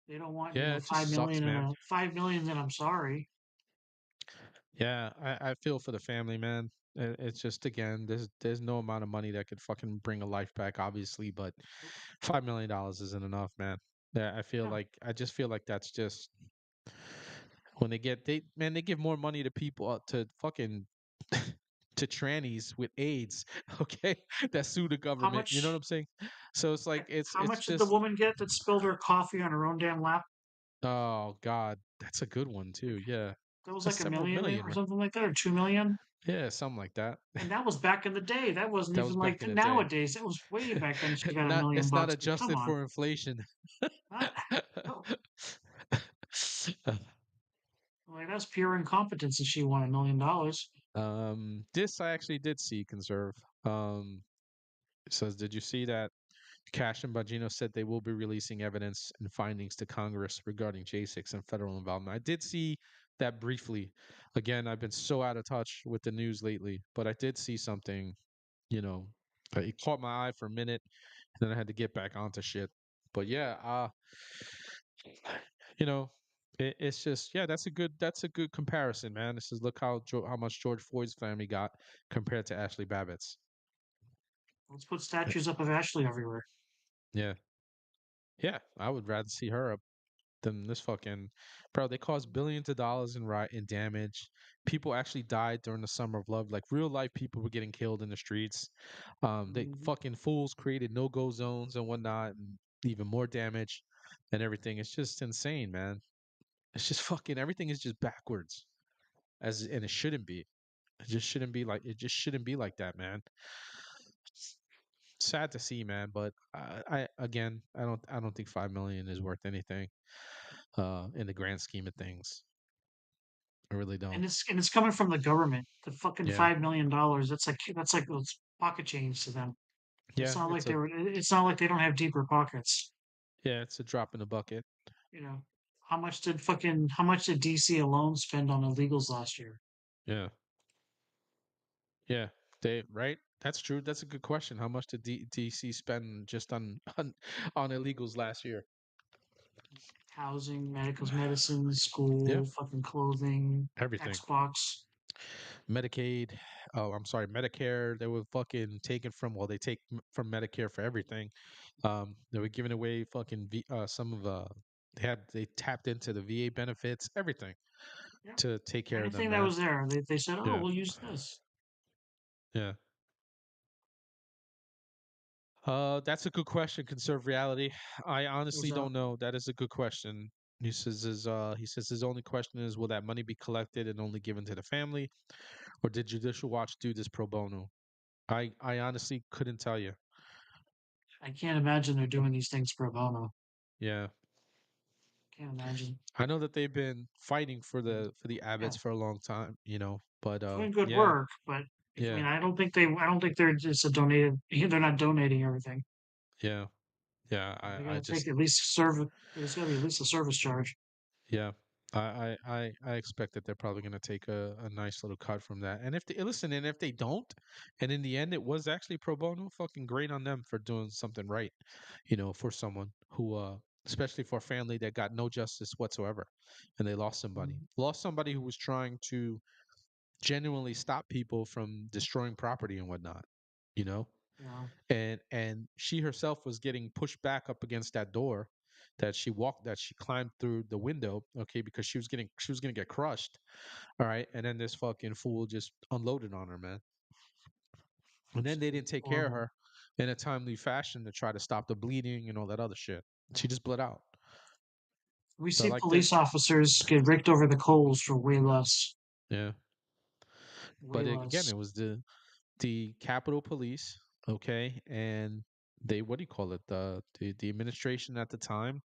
They don't want yeah. It five just sucks, million and man. a 5 million. And I'm sorry. Yeah, I feel for the family, man. It's just again, there's no amount of money that could fucking bring a life back, obviously, but $5 million isn't enough, man. Yeah, Yeah. I just feel like that's just when they give more money to people to fucking to trannies with AIDS, okay, that sue the How government. You know what much? I'm saying? So it's like How it's much did the just woman get that spilled her coffee on her own damn lap? oh God, that's a good one too. Yeah, That was that's like a several million million, or right? something like that, or 2 million. Yeah, something like that. And that was back in the day. That wasn't That was even like back in the day. nowadays. That was way back then. She got a Not million it's not bucks. But come adjusted on, for inflation. not no. Like that's pure incompetence. And she won $1 million. This I actually did see, Conserve. It says, did you see that Cash and Bongino said they will be releasing evidence and findings to Congress regarding J6 and federal involvement? I did see that briefly. Again, I've been so out of touch with the news lately, but I did see something, you know, it caught my eye for a minute, and then I had to get back onto shit. But yeah, you know, it's just yeah, that's a good comparison, man. This is look how much George Floyd's family got compared to Ashley Babbitt's. Let's put Uh, statues up of Ashley everywhere. Yeah, yeah, I would rather see her up than this fucking bro. They caused billions of dollars in damage. People actually died during the summer of love. Like real life people were getting killed in the streets. They Mhm. fucking fools created no go zones and whatnot, and even more damage and everything. It's just insane, man. It's just fucking everything is just backwards, and it shouldn't be. It just shouldn't be like that, man. Sad to see, man. But I again, I don't think 5 million is worth anything. In the grand scheme of things, I really don't. And it's coming from the government. The fucking Yeah, $5 million. That's like those pocket change to them. It's yeah, not like it's a It's not like they don't have deeper pockets. yeah, it's a drop in the bucket. You know, how much did DC alone spend on illegals last year? Yeah, yeah, they right. That's true. That's a good question. How much did DC spend just on illegals last year? Housing, medicine, Yeah, school, fucking clothing, everything. Xbox. Medicaid. Oh, I'm sorry, Medicare. They were fucking taken from. Well, they take from Medicare for everything. They were giving away fucking some of they tapped into the VA benefits, everything Yeah. to take care of them, Anything that man. was there, they said, oh, Yeah, we'll use this. yeah. That's a good question. Conserve reality. I Was honestly that don't know. That is a good question. He says his only question is, will that money be collected and only given to the family, or did Judicial Watch do this pro bono? I honestly couldn't tell you. I can't imagine they're doing these things pro bono. Yeah, Can't imagine. I know that they've been fighting for Mm. the Yeah, Abbotts for a long time, but doing good yeah, work, but I yeah, mean, I don't think they're just a donated. They're not donating everything. yeah, yeah. They I gotta take just at least serve. There's gotta be at least a service charge. Yeah. I expect that they're probably going to take a nice little cut from that. And if they listen, and if they don't, and in the end it was actually pro bono, fucking great on them for doing something right, for someone who especially for a family that got no justice whatsoever and they Mhm. lost somebody who was trying to genuinely stop people from destroying property and whatnot, you know? You know, And she herself was getting pushed back up against that door that she climbed through the window, okay, because she was gonna get crushed. All right. And then this fucking fool just unloaded on her, man. And then they absolutely didn't take care of horrible. her in a timely fashion to try to stop the bleeding and all that other shit. Yeah. She just bled out. We So see like the police officers get raked over the coals for way less. yeah. Way But again, less. it was the Capitol Police, okay, and they what do you call it? The administration at the time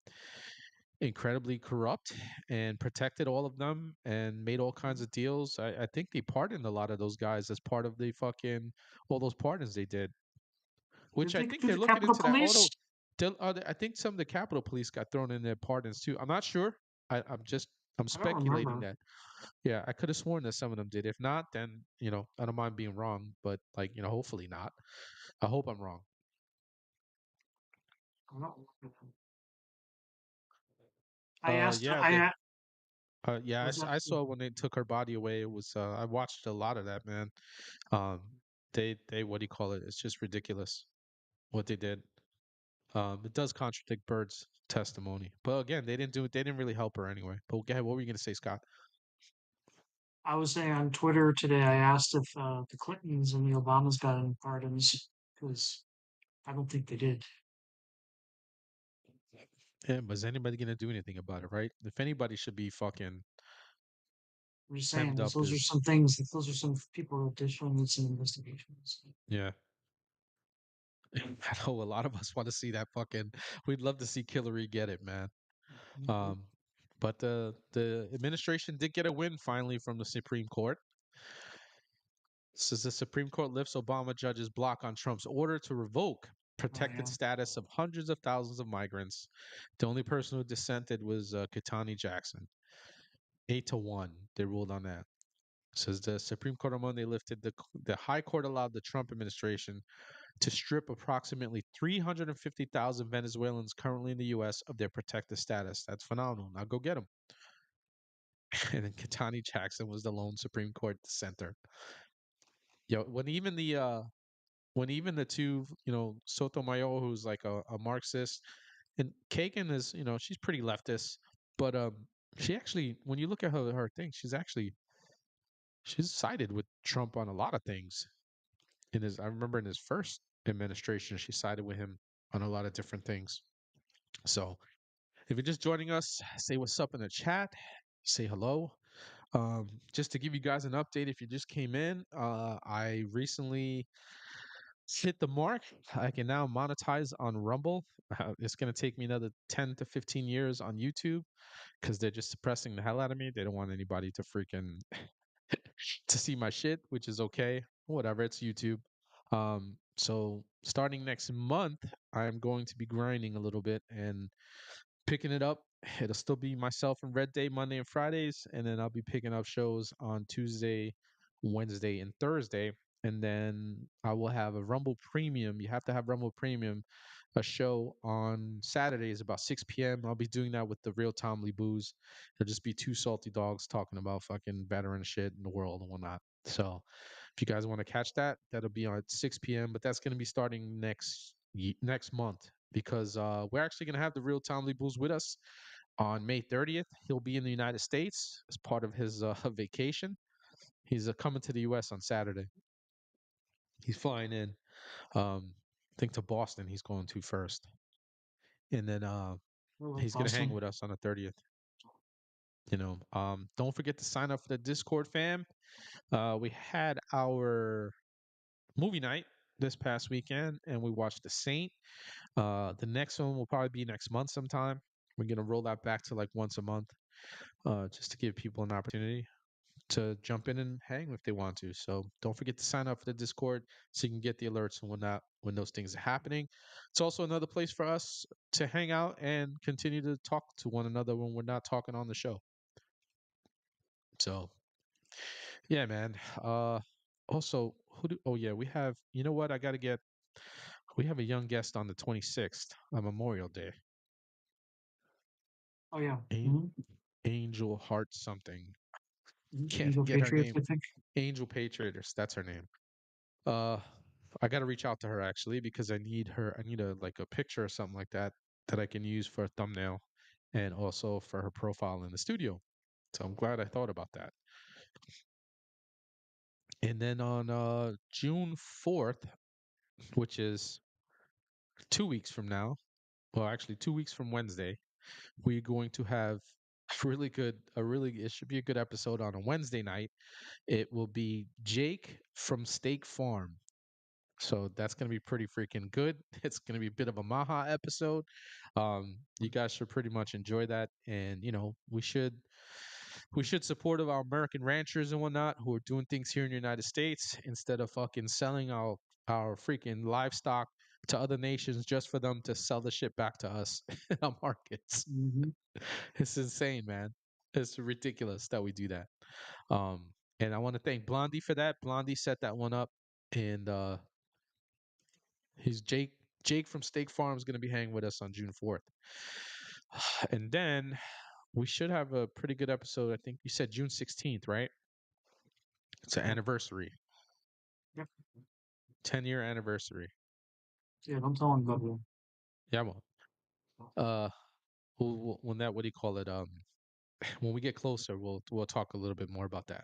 incredibly corrupt and protected all of them and made all kinds Mhm. of deals. I think they pardoned a lot of those guys as part of the fucking all those pardons they did, which Did I they think do they're the looking Capitol into that. Police? I think some of the Capitol Police got thrown in their pardons too. I'm not sure. I'm I don't speculating remember. that. Yeah, I could have sworn that some of them did. If not, then I don't mind being wrong, but like hopefully not. I hope I'm wrong. I don't remember. I asked. Yeah, yeah, Was that I saw when they took her body away. It was I watched a lot of that, man. Um, they what do you call it? It's just ridiculous what they did. It does contradict Bird's testimony, but again, they didn't really help her anyway. But go ahead, what were you gonna say, Scott? I was saying on Twitter today. I asked if the Clintons and the Obamas got any pardons because I don't think they did. Yeah, but is anybody gonna do anything about it, right? If anybody should be fucking I'm just saying hemmed up those are is some things. Those are some people that additionally need some investigations. yeah. I know a lot of us want to see that fucking. We'd love to see Hillary get it, man. Mhm. Um, but the administration did get a win finally from the Supreme Court. Says the Supreme Court lifts Obama judge's block on Trump's order to revoke Oh protected yeah. status of hundreds of thousands of migrants. The only person who dissented was Ketanji Jackson. 8-1, they ruled on that. Says the Supreme Court on Monday lifted the High Court allowed the Trump administration to strip approximately 350,000 Venezuelans currently in the U.S. of their protected status. That's phenomenal. Now go get them. And then Ketanji Jackson was the lone Supreme Court dissenter. Yo, when even the two, Sotomayor, who's like a Marxist, and Kagan is, she's pretty leftist, but she actually, when you look at her thing, she's sided with Trump on a lot of things. I remember in his first administration, she sided with him on a lot of different things. So if you're just joining us, say what's up in the chat, say hello. Just to give you guys an update, if you just came in, I recently hit the mark. I can now monetize on Rumble. It's going to take me another 10 to 15 years on YouTube because they're just suppressing the hell out of me. They don't want anybody to freaking to see my shit, which is okay. Whatever, it's YouTube. So starting next month, I'm going to be grinding a little bit and picking it up. It'll still be myself and Red Day Monday and Fridays, and then I'll be picking up shows on Tuesday, Wednesday, and Thursday. And then I will have a Rumble Premium. You have to have Rumble Premium, a show on Saturdays about 6 p.m. I'll be doing that with the real Tom Lee Booze. It'll just be two salty dogs talking about fucking veteran shit in the world and whatnot. So if you guys want to catch that, that'll be on at 6 p.m. But that's going to be starting next month because we're actually going to have the real Tom Lee Booze with us on May 30th. He'll be in the United States as part of his vacation. He's coming to the U.S. on Saturday. He's flying in, I think to Boston. He's going to first, and then he's going to hang with us on the 30th. Don't forget to sign up for the Discord, fam. We had our movie night this past weekend, and we watched The Saint. The next one will probably be next month sometime. We're gonna roll that back to like once a month, just to give people an opportunity to jump in and hang if they want to. So don't forget to sign up for the Discord so you can get the alerts and whatnot when those things are happening. It's also another place for us to hang out and continue to talk to one another when we're not talking on the show. So yeah, man. Also, we have, you know what? We have a young guest on the 26th on Memorial Day. Oh yeah. Angel Heart something. Can't Angel get her Patriots, name. I think. Angel Patriots, that's her name. I got to reach out to her actually because I need a picture or something like that I can use for a thumbnail and also for her profile in the studio. So I'm glad I thought about that. And then on June 4th, which is 2 weeks from now, well, actually 2 weeks from Wednesday, we're going to have it should be a good episode on a Wednesday night. It will be Jake from Steak Farm. So that's going to be pretty freaking good. It's going to be a bit of a Maha episode. You guys should pretty much enjoy that. And, we should support our American ranchers and whatnot who are doing things here in the United States instead of fucking selling our freaking livestock to other nations just for them to sell the shit back to us in our markets. It's insane, man. It's ridiculous that we do that. And I want to thank Blondie for that. Blondie set that one up, and he's Jake from Steak Farm is going to be hanging with us on June 4th. And then we should have a pretty good episode. I think you said June 16th, right? It's an anniversary. Yep. 10-year anniversary. Yeah, don't tell him about it. Yeah, well. When that, what do you call it? When we get closer, we'll talk a little bit more about that.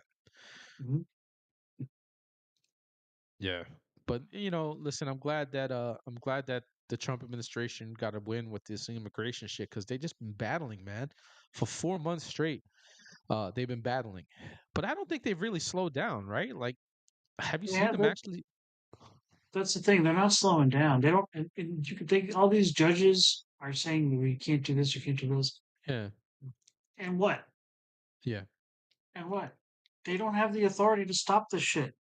Yeah, but listen, I'm glad that the Trump administration got a win with this immigration shit because they just been battling, man, for 4 months straight. They've been battling, but I don't think they've really slowed down, right? Like, have you seen them actually? That's the thing; they're not slowing down. They don't. And you can think all these judges are saying we can't do this, you can't do this. Yeah. And what? Yeah. And what? They don't have the authority to stop this shit.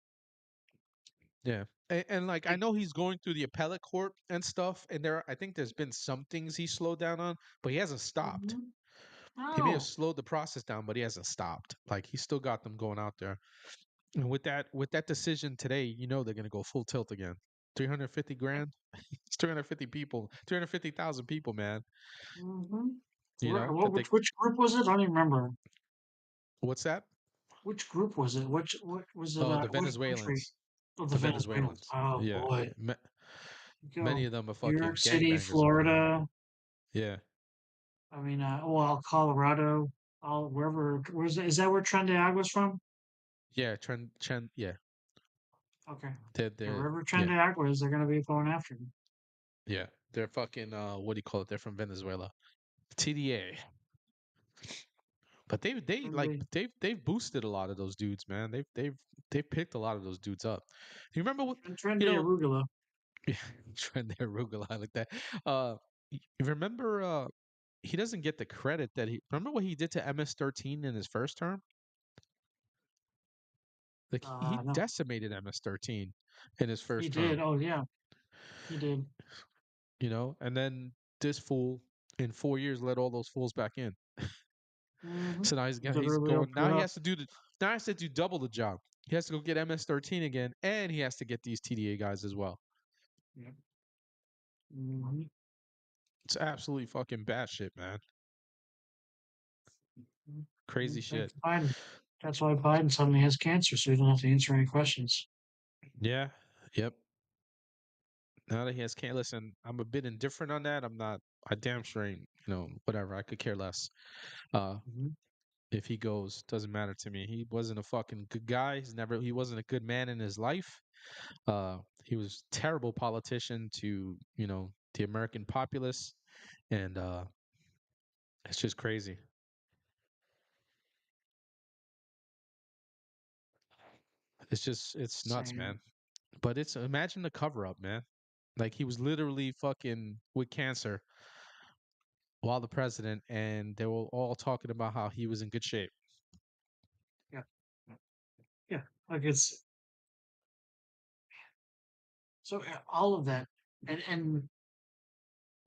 Yeah. And like I know he's going through the appellate court and stuff, and I think there's been some things he slowed down on, but he hasn't stopped. Mhm. He may have No. slowed the process down, but he hasn't stopped. Like he's still got them going out there. And with that decision today, they're gonna go full tilt again. 350 grand. It's 350 people, 350,000 people, man. Mm-hmm. You know What, that they. which group was it? I don't even remember. What's that? Which group was it? What was it? Oh, the Which country? Venezuelans. Oh, the The Venezuelans. Venezuelans. Oh Yeah, boy. yeah. Many Go. of them are New York fucking City, gangbangers over there. Florida. Yeah, I mean, well, Colorado. All wherever. Where's is that where Trent was from? yeah. Trend. Yeah, Okay. they're Yeah, they're wherever yeah, Trent is, they're gonna be going after him. yeah. They're fucking. What do you call it? They're from Venezuela. TDA. But Really. they've boosted a lot of those dudes, man. They've picked a lot of those dudes up. You remember what Trent you know? Arugula. Trend there, arugula like that. You remember? He doesn't get the credit that he. Remember what he did to MS-13 in his first term? Like he No, decimated MS-13 in his he first did. term. Oh yeah, he did. And then this fool in 4 years let all those fools back in. Mm-hmm. So now he's Literally going. opened Now it he up. has to do now he has to do double the job. He has to go get MS-13 again, and he has to get these TDA guys as well. Yep. Mm-hmm. It's absolutely fucking bad shit, man. Mm-hmm. Crazy Thanks, shit. Biden. That's why Biden suddenly has cancer, so he don't have to answer any questions. Yeah. Yep. Now that he has can't listen, I'm a bit indifferent on that. I'm not. I damn sure ain't. Whatever. I could care less. Uh, Mm-hmm. if he goes, doesn't matter to me. He wasn't a fucking good guy. He wasn't a good man in his life. He was a terrible politician to the American populace, and it's just crazy. It's nuts, Same. man. But imagine the cover up, man. Like he was literally fucking with cancer while the president, and they were all talking about how he was in good shape. Yeah. Yeah. Like it's so all of that, and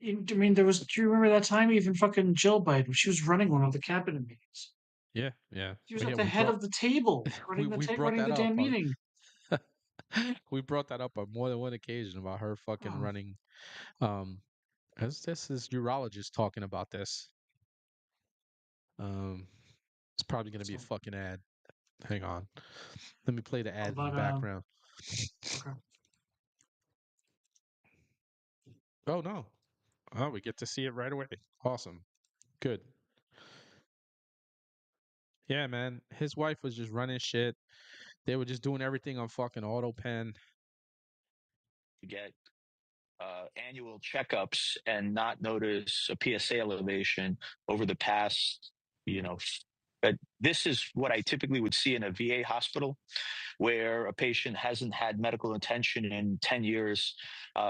I mean, there was. Do you remember that time even fucking Jill Biden? She was running one of the cabinet meetings. Yeah, yeah. She was Well, at yeah, the head of the table, we brought running that the up damn on meeting. we brought that up on more than one occasion about her fucking Oh, running. Um, as this is urologist talking about this. Um, it's probably gonna be a so fucking ad. Hang on, let me play the ad in the but background. okay. Oh no! Oh, we get to see it right away. Awesome, good. Yeah, man. His wife was just running shit. They were just doing everything on fucking auto pen. To get annual checkups and not notice a PSA elevation over the past, this is what I typically would see in a VA hospital where a patient hasn't had medical attention in 10 years,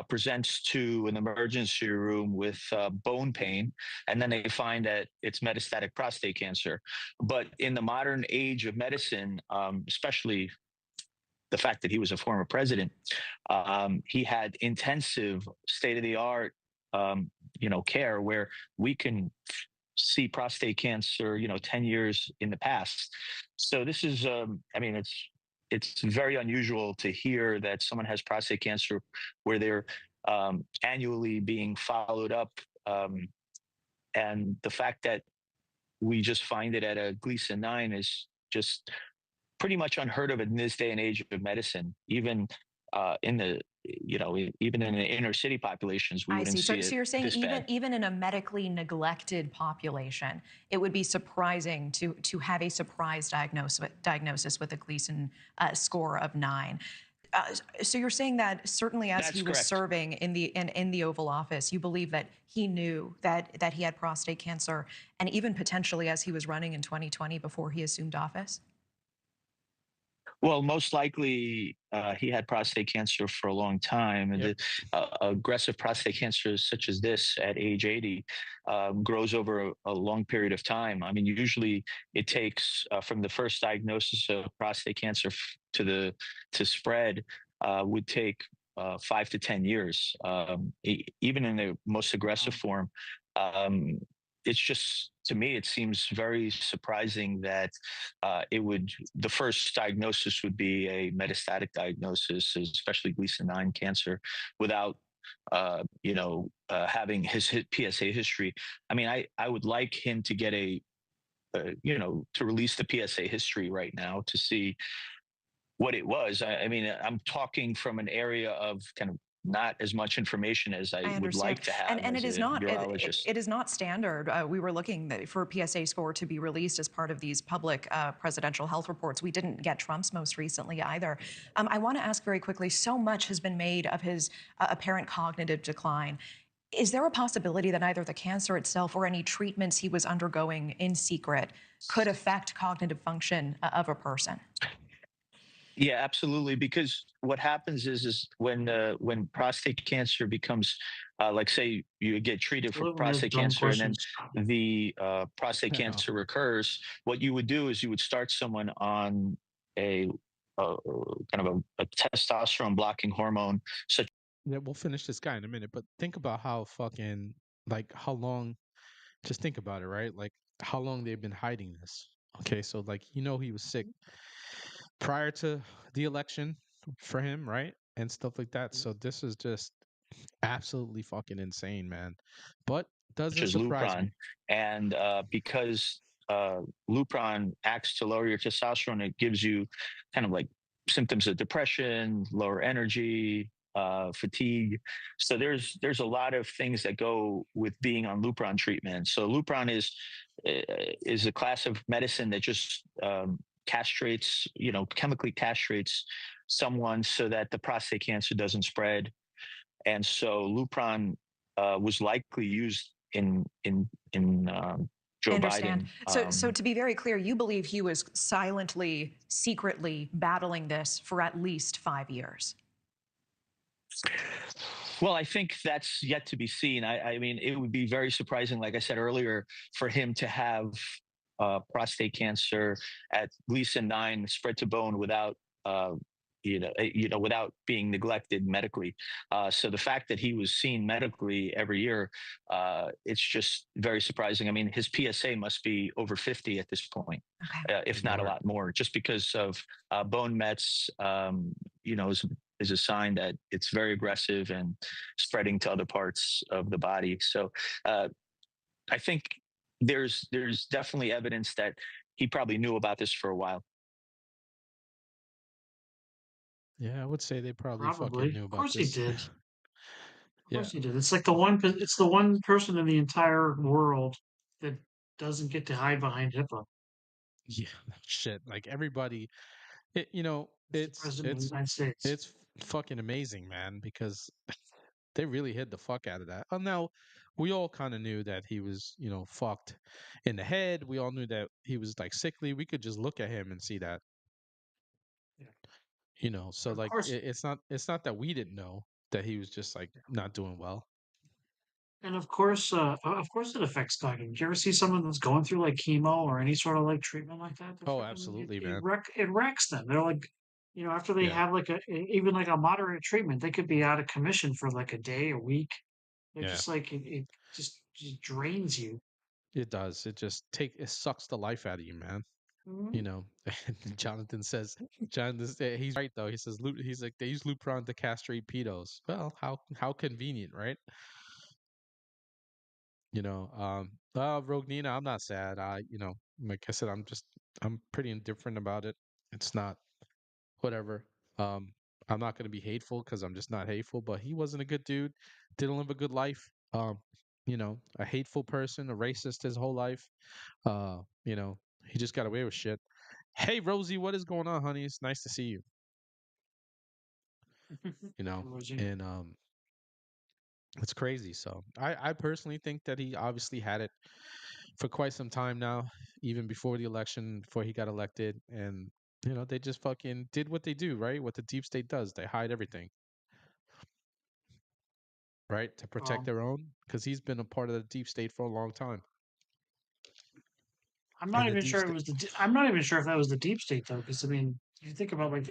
presents to an emergency room with bone pain, and then they find that it's metastatic prostate cancer. But in the modern age of medicine, especially the fact that he was a former president, he had intensive state of the art, care where we can see prostate cancer, 10 years in the past. So this is, it's very unusual to hear that someone has prostate cancer where they're annually being followed up. And the fact that we just find it at a Gleason 9 is just pretty much unheard of in this day and age of medicine. Even in the even in the inner city populations, we I wouldn't see. see So it you're saying this bad. even in a medically neglected population, it would be surprising to have a surprise diagnosis with a Gleason score of 9. So you're saying that certainly as That's he was correct. serving in the Oval Office, you believe that he knew that he had prostate cancer, and even potentially as he was running in 2020 before he assumed office? Well, most likely he had prostate cancer for a long time, and Yep. aggressive prostate cancer such as this at age 80 grows over a long period of time. I mean, usually it takes from the first diagnosis of prostate cancer to spread would take 5 to 10 years, even in the most aggressive form. It's just, to me, it seems very surprising that the first diagnosis would be a metastatic diagnosis, especially Gleason 9 cancer, without having his PSA history. I mean, I would like him to get to release the PSA history right now to see what it was. I mean, I'm talking from an area of kind of not as much information as I would like to have and as it is a not urologist. it is not standard. We were looking for a PSA score to be released as part of these public presidential health reports. We didn't get Trump's most recently either. I want to ask very quickly, so much has been made of his apparent cognitive decline. Is there a possibility that either the cancer itself or any treatments he was undergoing in secret could affect cognitive function of a person? Yeah, absolutely. Because what happens is when prostate cancer becomes, like, say you get treated for prostate cancer, and then the prostate cancer recurs, what you would do is you would start someone on a kind of a testosterone blocking hormone, such. Yeah, we'll finish this guy in a minute, but think about how fucking, like, how long, just think about it, right? Like, how long they've been hiding this. Okay, so, like, he was sick prior to the election for him, right? And stuff like that. So this is just absolutely fucking insane, man. But doesn't Is surprise me. Lupron, and because Lupron acts to lower your testosterone, it gives you kind of like symptoms of depression, lower energy, fatigue. So there's a lot of things that go with being on Lupron treatment. So Lupron is a class of medicine that just castrates, chemically castrates someone so that the prostate cancer doesn't spread. And so Lupron was likely used in Joe Biden. So to be very clear, you believe he was silently, secretly battling this for at least 5 years? Well, I think that's yet to be seen. I mean, it would be very surprising, like I said earlier, for him to have prostate cancer at Gleason 9 spread to bone without without being neglected medically. So the fact that he was seen medically every year, it's just very surprising. I mean, his PSA must be over 50 at this point, if not a lot more, just because of bone mets, is a sign that it's very aggressive and spreading to other parts of the body. So I think there's definitely evidence that he probably knew about this for a while. Yeah, I would say they probably fucking knew about this. Of course he did. Of course Yeah. he did. It's like it's the one person in the entire world that doesn't get to hide behind HIPAA. Yeah, shit. Like everybody, It's the president of the United States. it's fucking amazing, man, because they really hid the fuck out of that. Oh, now we all kind of knew that he was, fucked in the head. We all knew that he was like sickly. We could just look at him and see that. So like it's not that we didn't know that he was just like not doing well. And of course it affects cognitive. Do you ever see someone that's going through like chemo or any sort of like treatment like that? Oh, absolutely, man. It wrecks them. They're like, after they have like even like a moderate treatment, they could be out of commission for like a day, a week. They're just like it just drains you. It does. It sucks the life out of you, man. Mm-hmm. Jonathan says he's right though. He says he's like, they use Lupron to castrate pedos. Well, how convenient, right? Rogue Nina, I'm not sad. Like I said, I'm pretty indifferent about it. It's not whatever. I'm not gonna be hateful because I'm just not hateful, but he wasn't a good dude, didn't live a good life. A hateful person, a racist his whole life. He just got away with shit. Hey Rosie, what is going on, honey? It's nice to see you. And it's crazy. So I personally think that he obviously had it for quite some time now, even before the election, before he got elected. And they just fucking did what they do, right? What the deep state does. They hide everything. Right? To protect their own. Because he's been a part of the deep state for a long time. I'm not even sure if that was the deep state though, because I mean, you think about like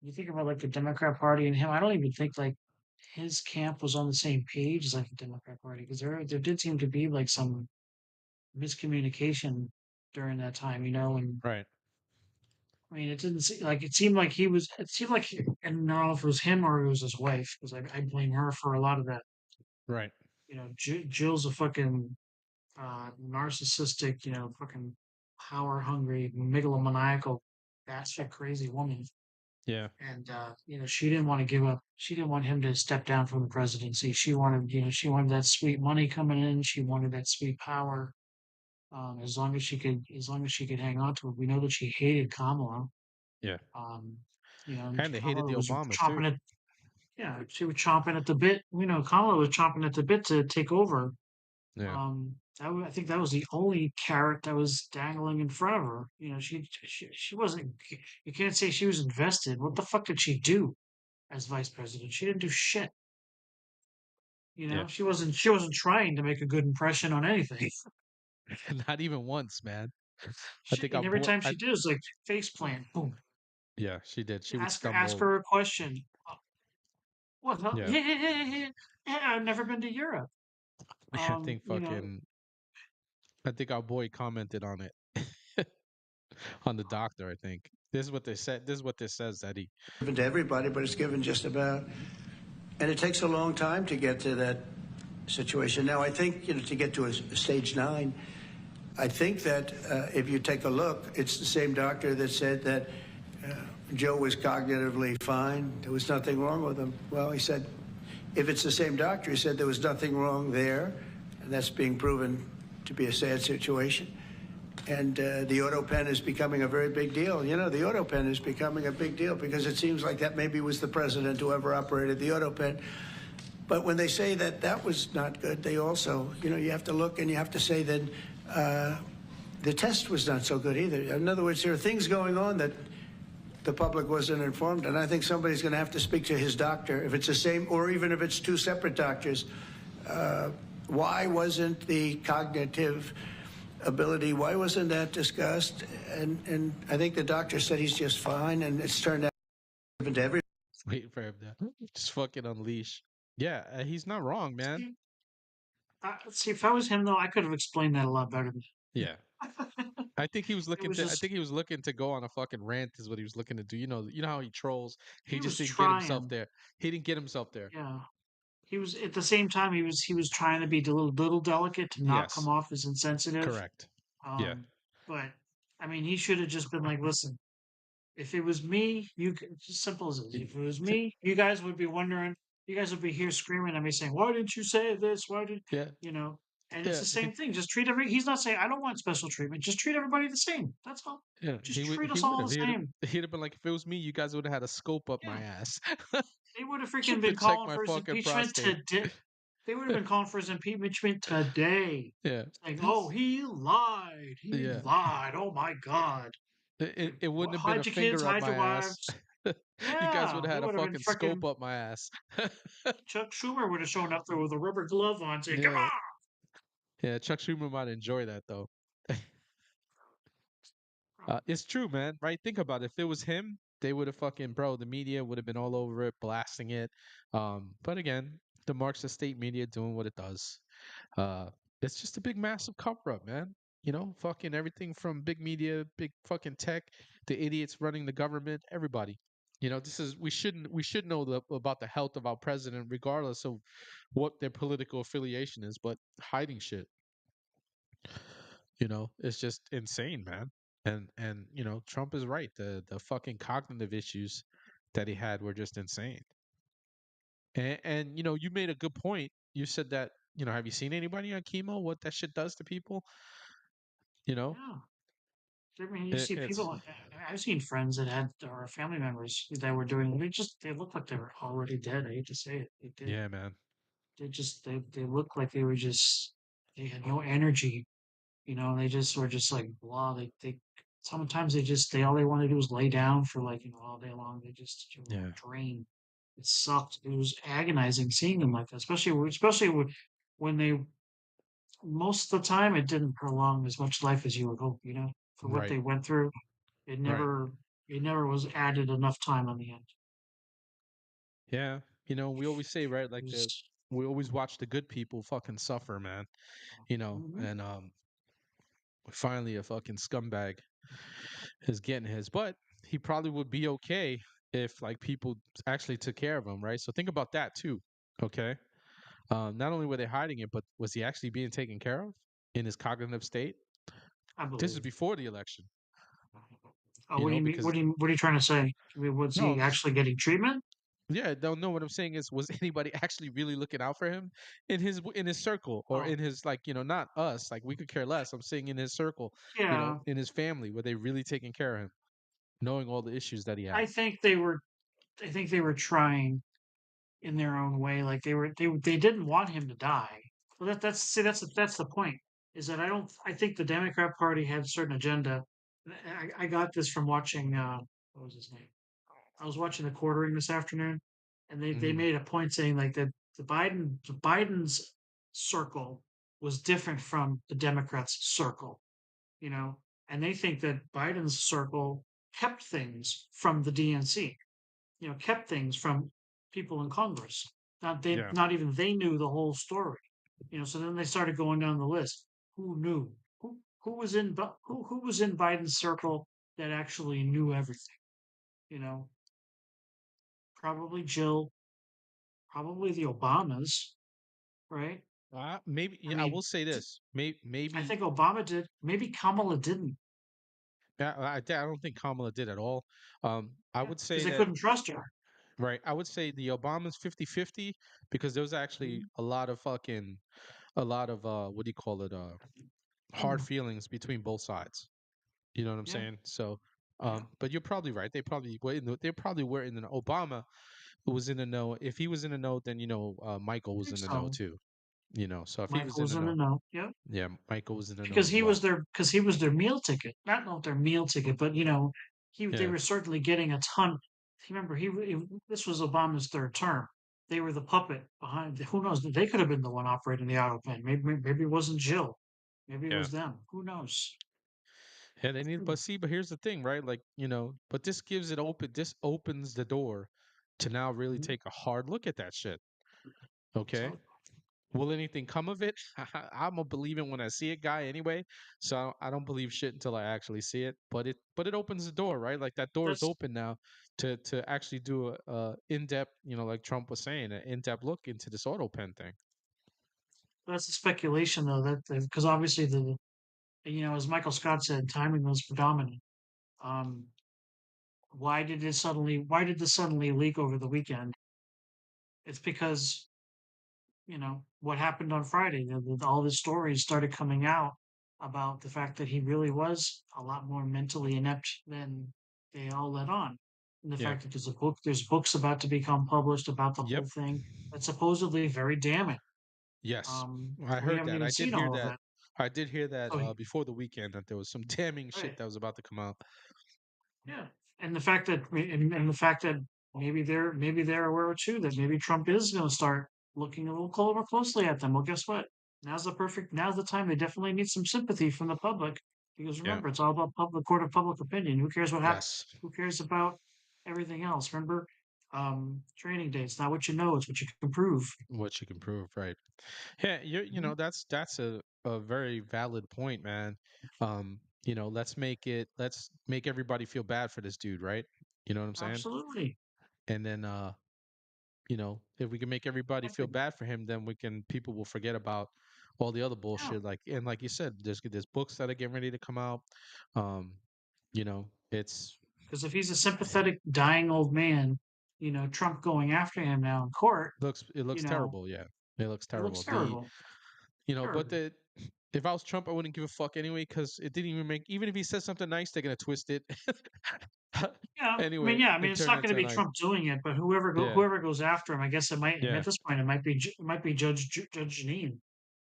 you think about like the Democrat Party and him. I don't even think like his camp was on the same page as like the Democrat Party, because there did seem to be like some miscommunication during that time, and Right. I mean, it didn't seem like it seemed like he was. It seemed like, I don't know if it was him or it was his wife, because I blame her for a lot of that. Right. Jill's a fucking narcissistic, fucking power hungry, megalomaniacal, bastard crazy woman. Yeah. And she didn't want to give up. She didn't want him to step down from the presidency. She wanted that sweet money coming in. She wanted that sweet power. As long as she could hang on to it. We know that she hated Kamala. Yeah. And And they hated Kamala the was Obamas too. chomping at. Yeah, she was chomping at the bit. Kamala was chomping at the bit to take over. Yeah. I think that was the only carrot that was dangling in front of her. She wasn't. You can't say she was invested. What the fuck did she do as vice president? She didn't do shit. Yeah. She wasn't trying to make a good impression on anything. Not even once, man. And every time she did, it was like face plant, boom. Yeah, she did. She would Ask stumble. her a question. What? Yeah. I've never been to Europe. I think I think our boy commented on it. On the doctor, I think. This is what they said. This is what this says, Eddie. Given to everybody, but it's given just about, and it takes a long time to get to that situation. Now, I think to get to a stage 9, I think that if you take a look, it's the same doctor that said that Joe was cognitively fine. There was nothing wrong with him. Well, he said, if it's the same doctor, he said there was nothing wrong there, and that's being proven to be a sad situation. And the auto pen is becoming a very big deal. The auto pen is becoming a big deal because it seems like that maybe was the president who ever operated the auto pen. But when they say that that was not good, they also, you have to look and you have to say that the test was not so good either. In other words, there are things going on that the public wasn't informed, and I think somebody's going to have to speak to his doctor, if it's the same, or even if it's 2 separate doctors. Why wasn't the cognitive ability, why wasn't that discussed? And I think the doctor said he's just fine, and it's turned out to every. Waiting for him to just fucking unleash. Yeah, he's not wrong, man. See, if I was him though, I could have explained that a lot better. Yeah. I think he was looking was to. just- I think he was looking to go on a fucking rant. Is what he was looking to do. You know how he trolls. He just was didn't get himself trying. there. He didn't get himself there. Yeah, he was at the same time. He was trying to be a little delicate to not Yes. come off as insensitive. Correct. Yeah. But I mean, he should have just been like, "Listen, if it was me, it's as simple as this. If it was me, you guys would be wondering. You guys would be here screaming at me, saying, "Why didn't you say this? Why did Yeah. And it's the same thing. Just treat He's not saying I don't want special treatment. Just treat everybody the same. That's all. Yeah. Just treat us all the same. He'd have been like, if it was me, you guys would have had a scope up my ass. They would have freaking Check been calling my for his fucking impeachment prostate. today. They would have been calling for his impeachment today. Yeah. Like, oh, he lied. He lied. Oh my God. It wouldn't have been Hide a your kids, finger up hide my your ass. wives. You guys would have had they a would have been fucking freaking- scope up my ass. Chuck Schumer would have shown up there with a rubber glove on, saying, Yeah. "Come on." Yeah, Chuck Schumer might enjoy that though. It's true, man. Right? Think about it. If it was him, they would have the media would have been all over it, blasting it. But again, the Marxist state media doing what it does. It's just a big, massive cover up, man. Fucking everything from big media, big fucking tech, the idiots running the government, everybody. We should know about the health of our president, regardless of what their political affiliation is, but hiding shit. It's just insane, man. And Trump is right. The fucking cognitive issues that he had were just insane. And you made a good point. You said that, have you seen anybody on chemo? What that shit does to people? Yeah. I mean, you see people. I've seen friends that had or family members that were doing. They looked like they were already dead. I hate to say it. They did. Yeah, man. They looked like they had no energy. They just were just like blah. They sometimes they all they want to do is lay down for all day long. They just drain. It sucked. It was agonizing seeing them like that, especially when they. Most of the time, it didn't prolong as much life as you would hope. For what Right. they went through, it never He never was added enough time on the end. Yeah, we always say, right, like He's, we always watch the good people fucking suffer, man. Mhm. And finally a fucking scumbag is getting his, but he probably would be okay if like people actually took care of him, right? So think about that too. Okay. Not only were they hiding it, but was he actually being taken care of in his cognitive state? I This is believe. before the election, Oh, what do you mean? because What are you trying to say? I mean, was no, he actually getting treatment? yeah, don't know what I'm saying is, was anybody actually really looking out for him in his circle, or Oh, in his, like, not us, like we could care less. I'm saying in his circle, yeah. in his family, were they really taking care of him, knowing all the issues that he had? I think they were. I think they were trying in their own way. Like they didn't want him to die. Well, that's the point. Is that I think the Democrat Party had a certain agenda. I got this from watching what was his name? I was watching the quartering this afternoon, and they Hmm. made a point saying like that Biden's circle was different from the Democrats' circle, you know, and they think that Biden's circle kept things from the DNC, kept things from people in Congress. Yeah. Not even they knew the whole story, So then they started going down the list. Who knew? Who was in who was in Biden's circle that actually knew everything? You know, probably Jill, probably the Obamas, right? Maybe, I yeah, I mean, will say this. Maybe, I maybe think Obama did. Maybe Kamala didn't. I don't think Kamala did at all. I Yeah, would because say they that, couldn't trust her. right. I would say the Obama's 50-50, because there was actually Mhm. a lot of what do you call it? Hard Mm, feelings between both sides. You know what I'm yeah, saying? So, yeah, but you're probably right. They probably were in the Obama was in the know. If he was in the know, then Michael I was think in the know so. too. So if he was Michael in was the in the know, know. Yeah, yeah, Michael was in the know because as well. he was their meal ticket. Not their meal ticket, but they Yeah, were certainly getting a ton. Remember, this was Obama's third term. They were the puppet behind. Who knows? They could have been the one operating the auto pen. Maybe it wasn't Jill. Maybe it yeah. was them. Who knows? Yeah, they need, Hmm. but here's the thing, right? Like, but this opens the door to now really Mhm. take a hard look at that shit. Okay. So Will anything come of it? I'm a believe it when I see it guy anyway. So I don't believe shit until I actually see it. But it opens the door, right? Like that door is that's open now to actually do a in-depth, like Trump was saying, an in-depth look into this auto pen thing. that's the speculation though. That because obviously as Michael Scott said, timing was predominant. Um, why did this suddenly leak over the weekend? It's because what happened on Friday. All the stories started coming out about the fact that he really was a lot more mentally inept than they all let on. And the Yeah. fact that there's books about to become published about the Yep. whole thing that's supposedly very damning. Yes. I We heard haven't that. even seen all of it. I did hear that So before the weekend, that there was some damning shit right, that was about to come out. yeah, and the fact that maybe they're aware too that maybe Trump is going to start looking a little more closely at them. Well, guess what? Now's the time. They definitely need some sympathy from the public because Yeah. remember, it's all about court of public opinion. Who cares what happens? Yes. Who cares about everything else? Remember, training day. It's not what you know; it's what you can prove. What you can prove, right? Yeah, Mhm. that's a very valid point, man. Let's make everybody feel bad for this dude, right? You know what I'm saying? Absolutely. And then if we can make everybody feel bad for him, then people will forget about all the other Yeah. bullshit. Like you said, there's books that are getting ready to come out. Um, it's Because if he's a sympathetic, dying old man, Trump going after him now in court, it you looks know, terrible, yeah. It looks it looks terrible. terrible. But Terrible. if I was Trump, I wouldn't give a fuck anyway, because it didn't even make, even if he says something nice, they're gonna twist it anyway Yeah. I mean, and it's turn not that going to to be nice. Trump doing it, but Yeah, whoever goes after him, I guess it might. yeah, At this point, it might be Judge Janine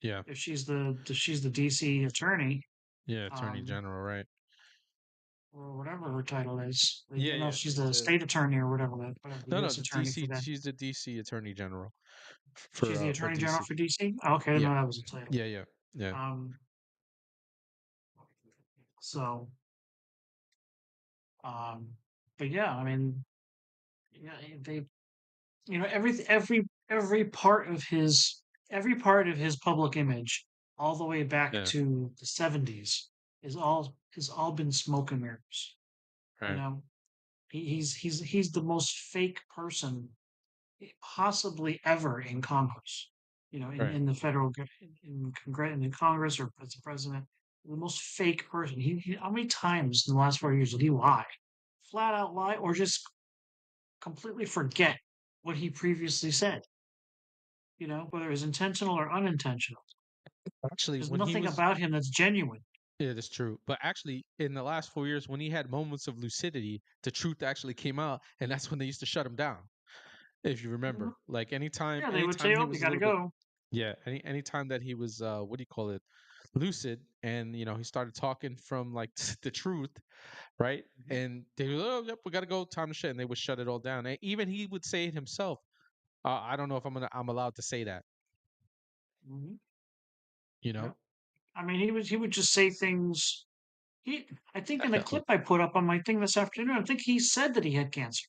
yeah, if she's the DC attorney, yeah. Attorney um, General, right? or whatever her title is. Yeah, yeah. She's the state attorney or whatever the No, no. U.S. attorney for that. She's the DC Attorney General She's the for attorney general DC. for DC. Oh, okay, I didn't Yeah, know that was a title. yeah, yeah, yeah. Um, so But yeah, I mean, yeah, they, every part of his public image, all the way back Yeah. to the '70s, is all been smoke and mirrors. You Right. know, he's the most fake person possibly ever in Congress. Right. In the in the Congress or as a president, the most fake person. How many times in the last 4 years did he lie, flat out lie, or just completely forget what he previously said? Whether it's intentional or unintentional. Actually, There's when he nothing was, about him that's genuine. yeah, that's true. But actually, in the last 4 years, when he had moments of lucidity, the truth actually came out, and that's when they used to shut him down. If you Mhm. remember, like Yeah, they would anytime say, he "Oh, you was a got to little bit, go." yeah, anytime that he was, what do you call it, lucid, and he started talking from like the truth, right? Mhm. And they would, oh, yep, we got to go, time to shut, and they would shut it all down. And even he would say it himself. I don't know if I'm allowed to say that, Mhm. you Yeah. know. I mean, he would just say things. I think in the Oh, clip I put up on my thing this afternoon, I think he said that he had cancer.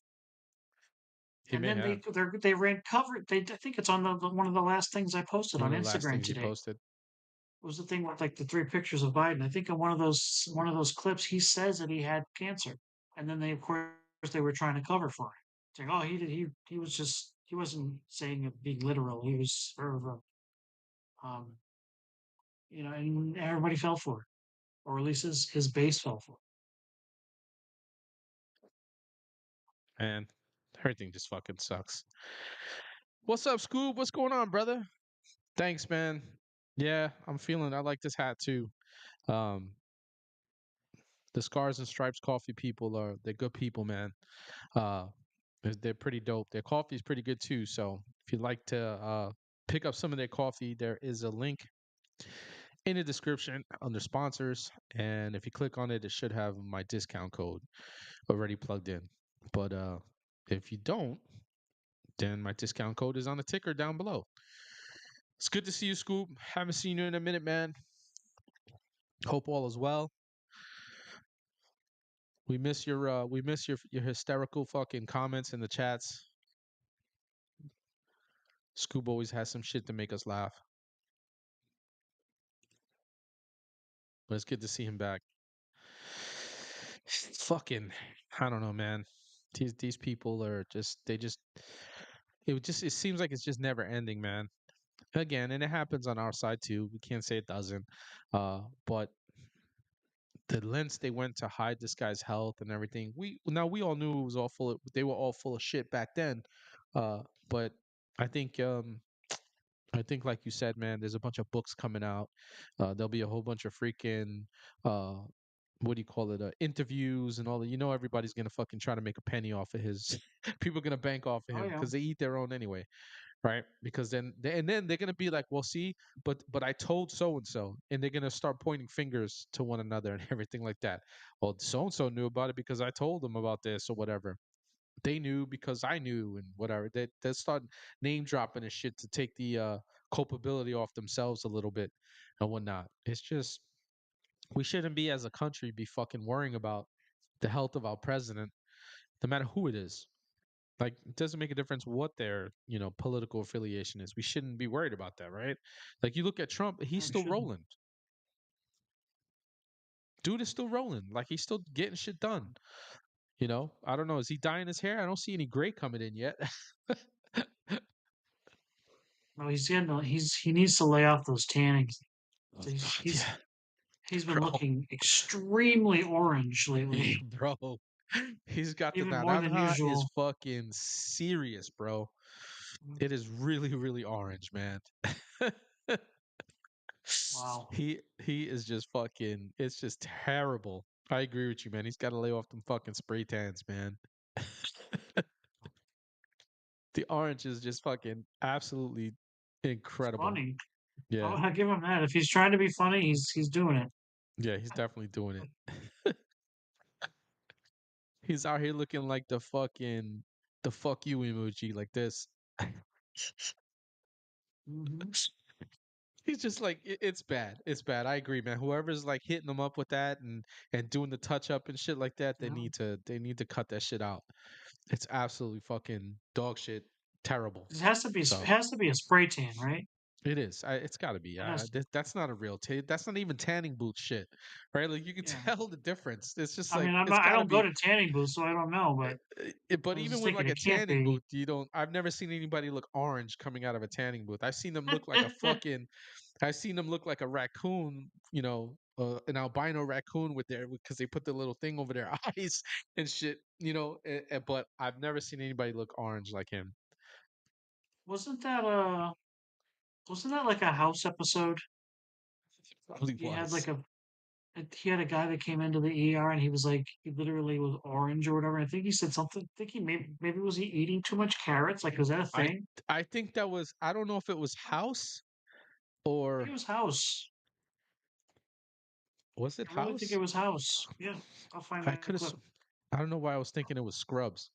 he And may then have they ran cover. I think it's on one of the last things I posted one on of the last Instagram things he today. posted. It was the thing with like the three pictures of Biden. I think in one of those clips he says that he had cancer, and then of course they were trying to cover for it, saying, "Oh, he was just he wasn't saying it being literal. He was sort of um and everybody fell for it, or at least his base fell for And everything just fucking sucks. What's up, Scoob? What's going on, brother? Thanks, man. Yeah, I like this hat too. Um, the Scars and Stripes coffee people they're good people, man. Uh, they're pretty dope. Their coffee is pretty good too. So if you'd like to pick up some of their coffee, there is a link in the description under sponsors, and if you click on it, it should have my discount code already plugged in. But if you don't, then my discount code is on the ticker down below. It's good to see you, Scoop. Haven't seen you in a minute, man. Hope all is well. We miss your hysterical fucking comments in the chats. Scoob always has some shit to make us laugh. But it's good to see him back. Fucking, I don't know, man. These people are it seems like it's just never ending, man. Again, and it happens on our side too. We can't say it doesn't. But the lengths they went to hide this guy's health and everything. We all knew it was all full of, they were all full of shit back then. But I think I think, like you said, man, there's a bunch of books coming out. There'll be a whole bunch of freaking, uh, what do you call it, interviews and all that. Everybody's gonna fucking try to make a penny off of his. People are gonna bank off of it. Oh him yeah. because they eat their own anyway, right? Because then they're gonna be like, well, see, but I told so and so, and they're gonna start pointing fingers to one another and everything like that. Well, so and so knew about it because I told them about this or whatever. They knew because I knew and whatever. They start name dropping and shit to take the culpability off themselves a little bit and whatnot. It's just we shouldn't be as a country be fucking worrying about the health of our president, no matter who it is. Like it doesn't make a difference what their political affiliation is. We shouldn't be worried about that, right? Like you look at Trump, he's I still shouldn't. rolling. Dude is still rolling. Like he's still getting shit done. I don't know. Is he dyeing his hair? I don't see any gray coming in yet. No, he needs to lay off those tannings. Oh, So He's yeah, he's he's been bro. looking extremely orange lately, Bro, he's got the even more than naranja is usual. fucking serious, bro. It is really, really orange, man. Wow. He is just fucking. It's just terrible. I agree with you, man. He's got to lay off them fucking spray tans, man. The orange is just fucking absolutely It's incredible. funny. Yeah, I give him that. If he's trying to be funny, he's doing it. yeah, he's definitely doing it. He's out here looking like the fuck you emoji like this. Hmm. He's just like it's bad. It's bad. I agree, man. Whoever's like hitting them up with that and doing the touch up and shit like that, You know? they need to cut that shit out. It's absolutely fucking dog shit, terrible. It has to be So a spray tan, right? it is. It's got to be. It has, That's not a real That's not even tanning boot shit, right? Like you can yeah. tell the difference. It's just I like mean, it's I got to don't go be. to tanning booths, so I don't know, but But I was even just with thinking like a it can't tanning be. booth, you don't. I've never seen anybody look orange coming out of a tanning booth. I've seen them look like a fucking. I've seen them look like a raccoon. An albino raccoon with their because they put the little thing over their eyes and shit. But I've never seen anybody look orange like him. Wasn't that like a House episode? Probably He had was. like he had a guy that came into the ER and he was like he literally was orange or whatever. I think he said something. I think he maybe was he eating too much carrots? Like, was that a I thing? I think that was. I don't know if it was House I think or it was House. was it I really think it House? was House. Yeah, I'll find I that could have. clip. I don't know why I was thinking it was Scrubs.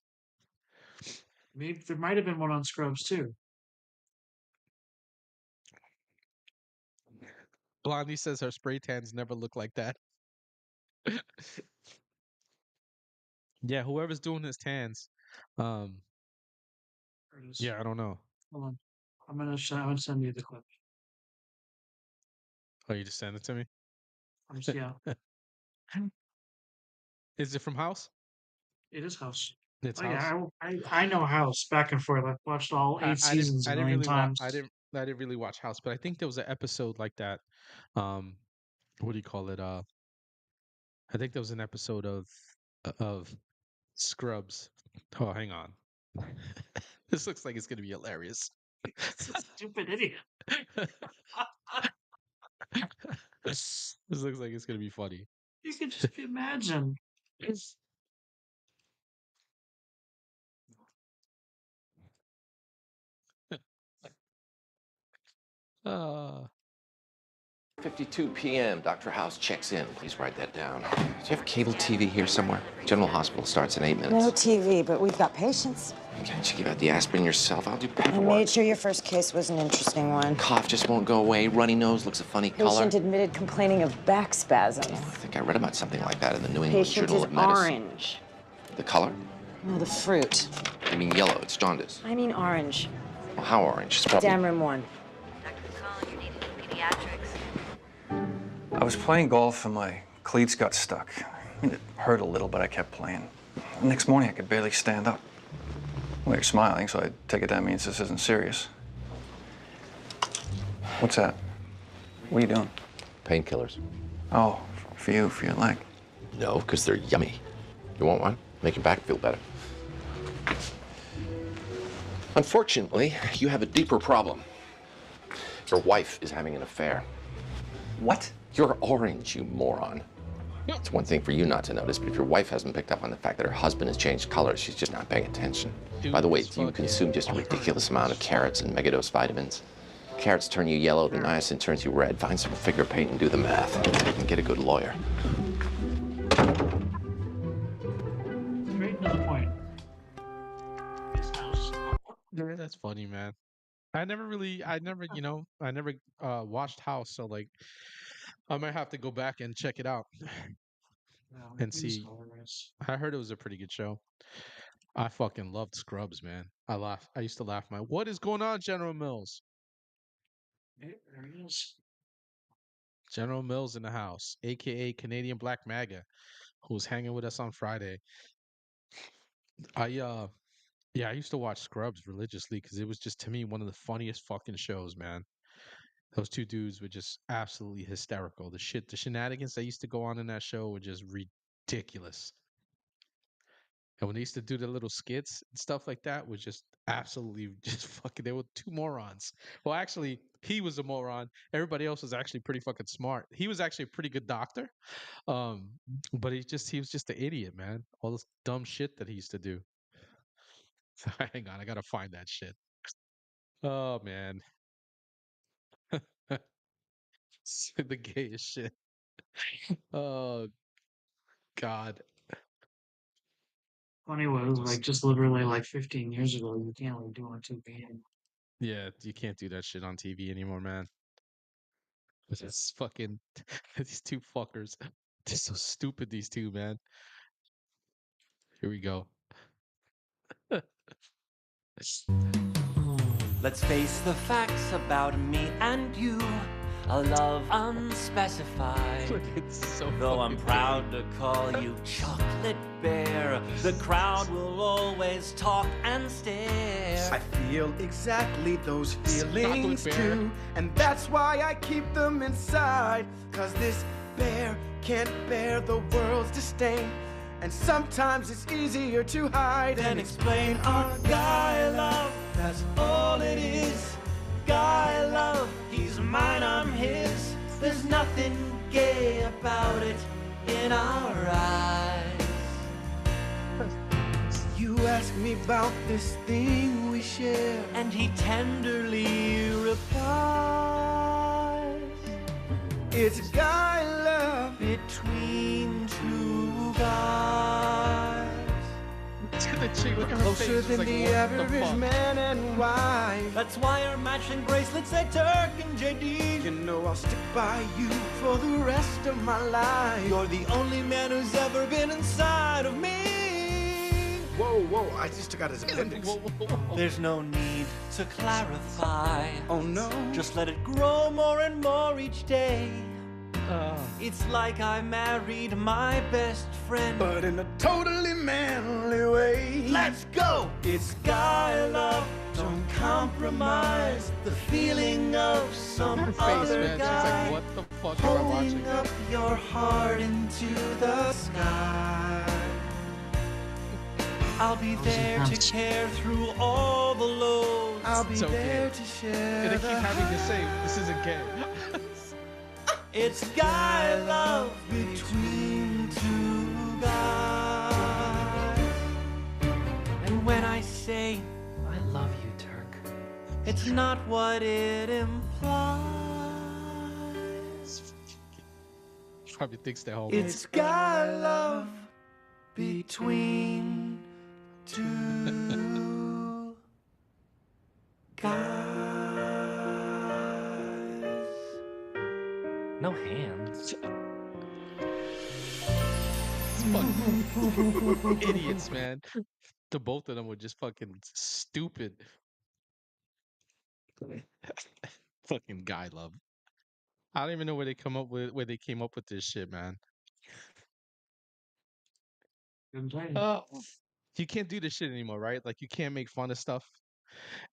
Maybe there might have been one on Scrubs too. Blondie says her spray tans never look like that. Yeah, whoever's doing his tans. Um, There it is. yeah, I don't know. Hold on. I'm gonna send you the clip. Oh, you just sent it to me? Yeah, Is it from House? it is House. It's Oh House. yeah, I know House back and forth. I've watched all eight seasons a million times. I didn't really watch House, but I think there was an episode like that. Um, what do you call it? I think there was an episode of Scrubs. Oh, hang on. This looks like it's gonna be hilarious. Stupid idiot. This looks like it's gonna be funny. You can just imagine. Uh, 52 p.m. Dr. House checks in. Please write that down. Do you have cable TV here somewhere? General Hospital starts in 8 minutes. No TV, but we've got patients. Can't you give out the aspirin yourself? I'll do I paperwork. made sure your first case was an interesting one. Cough just won't go away. Runny nose looks a funny color. Patient admitted complaining of back spasms. I think I read about something like that in the New England Patient Journal is of Medicine. orange. The color? No, the fruit. I mean yellow. It's jaundice. I mean orange. Well, how orange? It's probably... Damn room 1. Dr. McCall, you're needed in pediatrics. I was playing golf and my cleats got stuck. I mean, it hurt a little, but I kept playing. The next morning, I could barely stand up. Well, you're smiling, so I take it that means this isn't serious. What's that? What are you doing? Painkillers. Oh, for your leg. No, because they're yummy. You want one? Make your back feel better. Unfortunately, you have a deeper problem. Your wife is having an affair. What? You're orange, you moron. It's one thing for you not to notice, but if your wife hasn't picked up on the fact that her husband has changed colors, she's just not paying attention. Dude, By the way, it's you fucking consume just a orange. ridiculous amount of carrots and megadose vitamins. Carrots turn you yellow, the niacin turns you red. Find some figure paint and do the math. And get a good lawyer. Straight to the point. His house. Yeah, that's funny, man. I never, watched House, so like, I might have to go back and check it out No, and he was see. hilarious. I heard it was a pretty good show. I fucking loved Scrubs, man. I used to laugh what is going on, General Mills? There he is. General Mills in the house, aka Canadian Black MAGA, who was hanging with us on Friday. I used to watch Scrubs religiously because it was just to me one of the funniest fucking shows, man. Those two dudes were just absolutely hysterical. The shenanigans that used to go on in that show were just ridiculous. And when they used to do the little skits and stuff like that, was just absolutely just fucking. They were two morons. Well, actually, he was a moron. Everybody else was actually pretty fucking smart. He was actually a pretty good doctor, but he was just an idiot, man. All this dumb shit that he used to do. Hang on, I gotta find that shit. Oh man, the gayest shit. Oh God. Funny was like just literally like 15 years ago. You can't really do it on TV. Yeah, you can't do that shit on TV anymore, man. This fucking these two fuckers. They're so stupid, these two, man. Here we go. Let's face the facts about me and you. A love unspecified. It's so Though I'm fucking proud to call you Chocolate Bear, the crowd will always talk and stare. I feel exactly those feelings Bear. too, and that's why I keep them inside. Cause this bear can't bear the world's disdain, and sometimes it's easier to hide Then explain our guy love, that's all it is. Guy love, he's mine, I'm his. There's nothing gay about it in our eyes. You ask me about this thing we share, And he tenderly replies, it's guy love. between two guys. Look at the chick, look at her Closer face. than Like, the what average fuck? man and wife. That's why our matching bracelets say Turk and JD. You know I'll stick by you for the rest of my life. You're the only man who's ever been inside of me. Whoa, I just took out his appendix. Whoa. There's no need to clarify. Oh no. Just let it grow more and more each day. It's like I married my best friend. But in a totally manly way. Let's go! It's guy love. Don't compromise the feeling of some Her face, other man. She's guy. like, what the fuck am I watching? Holding up your heart into the sky. I'll be there to care through all the lows. I'll be So there gay. to share. And they the keep having to high. say, this isn't gay. It's guy love between two guys. And when I say I love you, Turk, it's not what it implies. Probably thinks they're home. It's guy love between two guys. No hands. Fucking idiots, man. The both of them were just fucking stupid. Fucking guy love. I don't even know where they came up with this shit, man. You can't do this shit anymore, right? Like you can't make fun of stuff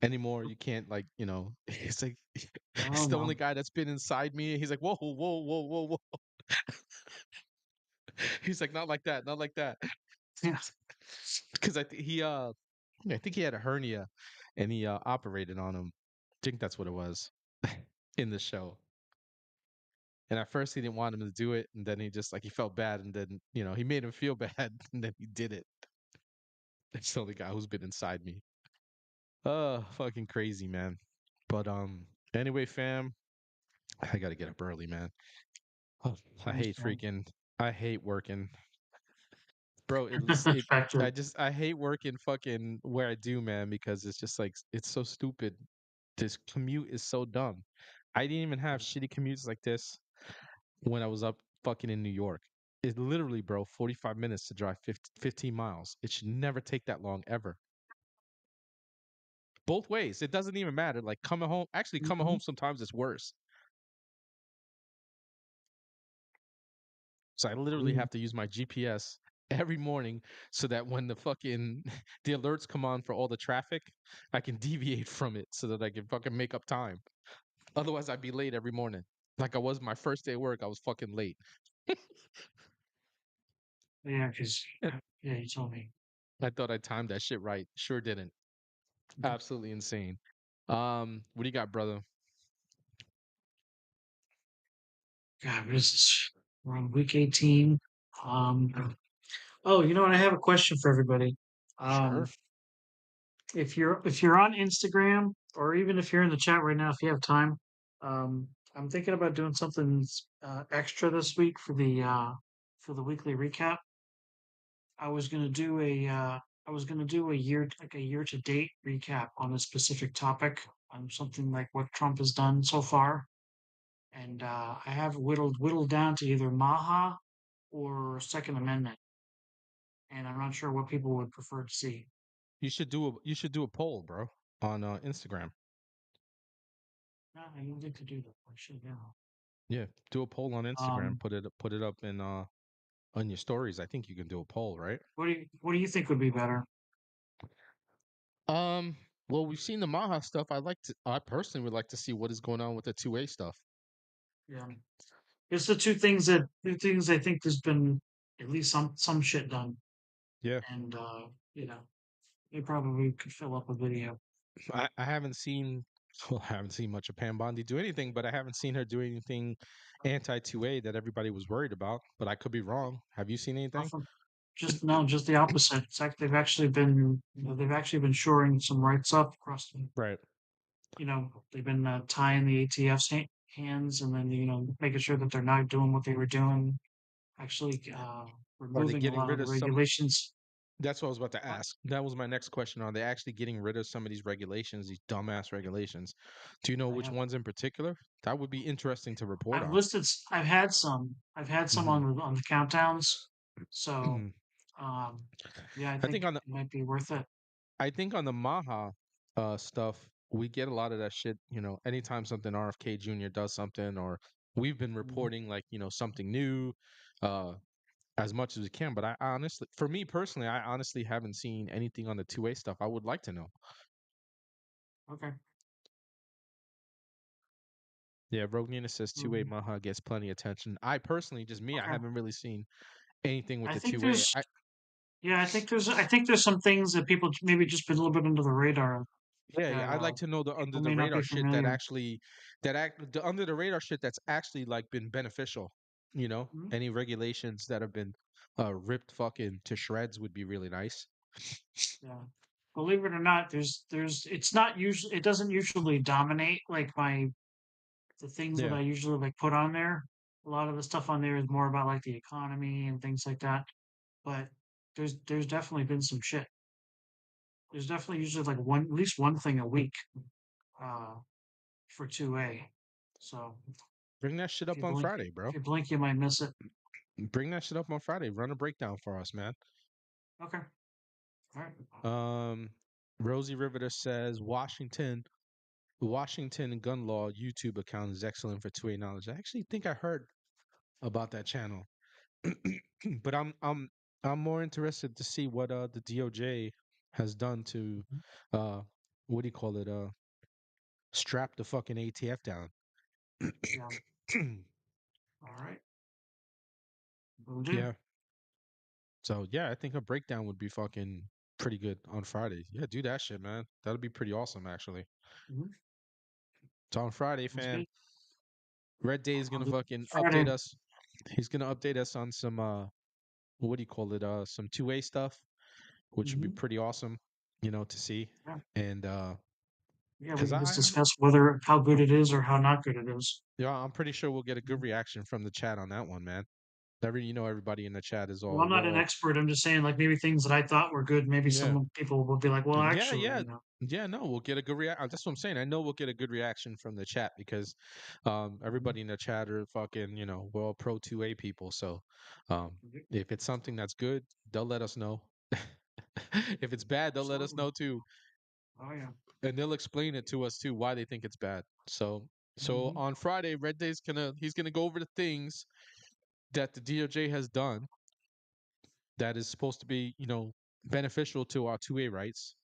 anymore. You can't it's like it's the only guy that's been inside me. He's like, whoa. He's like, not like that, not like that. Yeah. Because I think he had a hernia and he operated on him. I think that's what it was in the show. And at first he didn't want him to do it, and then he just he felt bad, and then he made him feel bad, and then he did it. It's the only guy who's been inside me. Fucking crazy, man. But anyway, fam, I gotta get up early, man. Oh, I hate working. Bro, I hate working fucking where I do, man, because it's just it's so stupid. This commute is so dumb. I didn't even have shitty commutes like this when I was up fucking in New York. It's literally, bro, 45 minutes to drive 15 miles. It should never take that long, ever. Both ways. It doesn't even matter. Like coming home sometimes it's worse. So I literally have to use my GPS every morning so that when the alerts come on for all the traffic, I can deviate from it so that I can fucking make up time. Otherwise, I'd be late every morning. Like I was my first day of work, I was fucking late. Yeah, you told me. I thought I timed that shit right. Sure didn't. Absolutely insane. What do you got, brother? God, we're on week 18. Oh, you know what? I have a question for everybody. Sure. If you're on Instagram, or even if you're in the chat right now, if you have time, I'm thinking about doing something extra this week for the weekly recap. I was gonna do a year to date recap on a specific topic, on something like what Trump has done so far. and I have whittled down to either Maha or Second Amendment, and I'm not sure what people would prefer to see. You should do a poll, bro, on Instagram. No, I don't think to do that. I should, yeah. Yeah, do a poll on Instagram. Put it up in on your stories. I think you can do a poll, right? What do you think would be better? Well, we've seen the Maha stuff. I personally would like to see what is going on with the 2A stuff. Yeah, it's the two things I think there's been at least some shit done. Yeah, and they probably could fill up a video. I haven't seen. Well, I haven't seen much of Pam Bondi do anything, but I haven't seen her do anything anti 2A that everybody was worried about. But I could be wrong. Have you seen anything? Nothing. Just the opposite. It's like they've actually been shoring some rights up across the. Right. They've been tying the ATF's hands, and then making sure that they're not doing what they were doing. Actually, removing a lot of the regulations. That's what I was about to ask. That was my next question. Are they actually getting rid of some of these regulations, these dumbass regulations? Do you know which ones in particular? That would be interesting to report on. I've had some on the countdowns. So, yeah, I think it might be worth it. I think on the Maha stuff, we get a lot of that shit. Anytime something RFK Jr. does something, or we've been reporting something new, as much as we can. But I honestly, for me personally, I honestly haven't seen anything on the 2A stuff. I would like to know. Okay. Yeah, Rogue Nina says 2A Maha gets plenty of attention. I personally, just me, I haven't really seen anything with the 2A. I think there's some things that people maybe just been a little bit under the radar. Yeah, I'd like to know the under the radar shit that actually the under the radar shit that's actually like been beneficial. Any regulations that have been ripped fucking to shreds would be really nice. Yeah. Believe it or not, it doesn't usually dominate like the things that I usually like put on there. A lot of the stuff on there is more about like the economy and things like that. But there's definitely been some shit. There's definitely usually like at least one thing a week for 2A. So bring that shit up on Friday, bro. If you blink, you might miss it. Bring that shit up on Friday. Run a breakdown for us, man. Okay. All right. Rosie Riveter says the Washington gun law YouTube account is excellent for 2A knowledge. I actually think I heard about that channel. But I'm more interested to see what the DOJ has done to what do you call it? Strap the fucking ATF down. Yeah. All right. Will do. Yeah. So yeah, I think a breakdown would be fucking pretty good on Friday. Yeah, do that shit, man. That'll be pretty awesome, actually. It's on Friday, fam. Red Day is gonna fucking update us. He's gonna update us on some what do you call it? Some 2A stuff, which would be pretty awesome, to see. Yeah. And yeah, we can just discuss how good it is or how not good it is. Yeah, I'm pretty sure we'll get a good reaction from the chat on that one, man. Everybody in the chat is all. Well, I'm not an expert. I'm just saying, like, maybe things that I thought were good, maybe some people will be like, well, actually, no, we'll get a good reaction. That's what I'm saying. I know we'll get a good reaction from the chat because everybody in the chat are fucking, we're all pro 2A people. So if it's something that's good, they'll let us know. If it's bad, they'll let us know too. Oh yeah. And they'll explain it to us too why they think it's bad. So on Friday, Red Day's he's gonna go over the things that the DOJ has done that is supposed to be, beneficial to our 2A rights.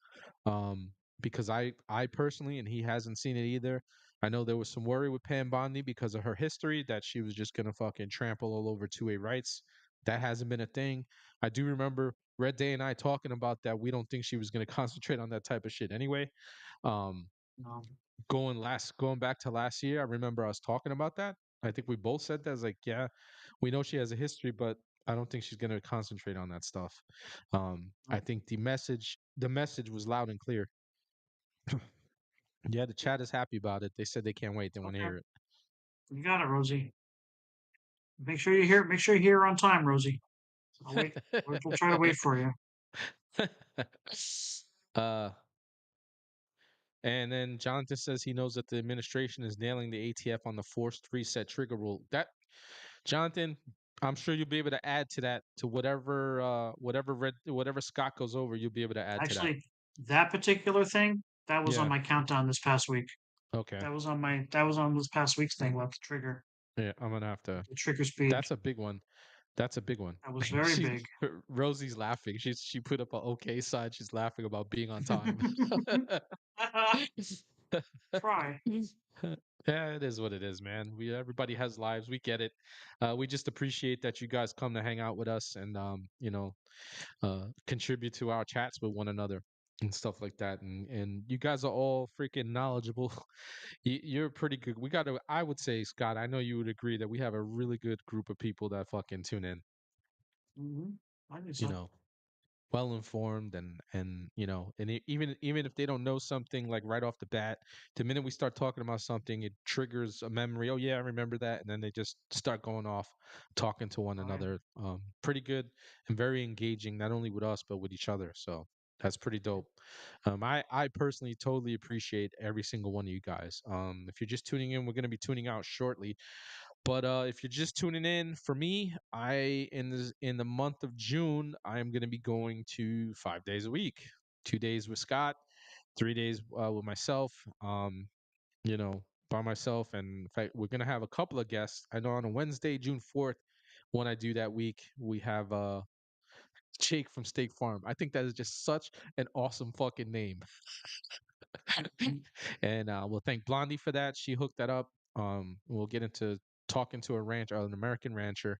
Because I personally, and he hasn't seen it either, I know there was some worry with Pam Bondi because of her history that she was just going to fucking trample all over 2A rights. That hasn't been a thing. I do remember Red Day and I talking about that. We don't think she was going to concentrate on that type of shit anyway. No. Going back to last year, I remember us talking about that. I think we both said that. I was like, yeah, we know she has a history, but I don't think she's going to concentrate on that stuff. I think the message was loud and clear. Yeah, the chat is happy about it. They said they can't wait. They want to hear it. You got it, Rosie. Make sure you hear. Make sure you're here on time, Rosie. I'll wait. We'll try to wait for you. And then Jonathan says he knows that the administration is nailing the ATF on the forced reset trigger rule. That Jonathan, I'm sure you'll be able to add to that to whatever Scott goes over. You'll be able to add to that. Actually, that particular thing that was on Yeah. my countdown this past week. Okay. That was on this past week's thing about the trigger. Yeah, I'm gonna have to. The trigger speed. That's a big one. That's a big one. That was very big. Rosie's laughing. She put up a okay sign. She's laughing about being on time. Try. Yeah, it is what it is, man. Everybody has lives. We get it. We just appreciate that you guys come to hang out with us and contribute to our chats with one another and stuff like that. And you guys are all freaking knowledgeable. You're pretty good. I would say, Scott, I know you would agree that we have a really good group of people that fucking tune in. I think You so. know, well informed and even if they don't know something like right off the bat, the minute we start talking about something, it triggers a memory. Oh yeah, I remember that, and then they just start going off talking to one another. Pretty good and very engaging, not only with us but with each other. So that's pretty dope. I personally totally appreciate every single one of you guys. If you're just tuning in, we're going to be tuning out shortly. But if you're just tuning in, for me, in the month of June, I am going to be going to 5 days a week, 2 days with Scott, 3 days with myself. By myself, and in fact, we're going to have a couple of guests. I know on a Wednesday, June 4th, when I do that week, we have Jake from State Farm. I think that is just such an awesome fucking name. And we'll thank Blondie for that. She hooked that up. We'll get into talking to an American rancher,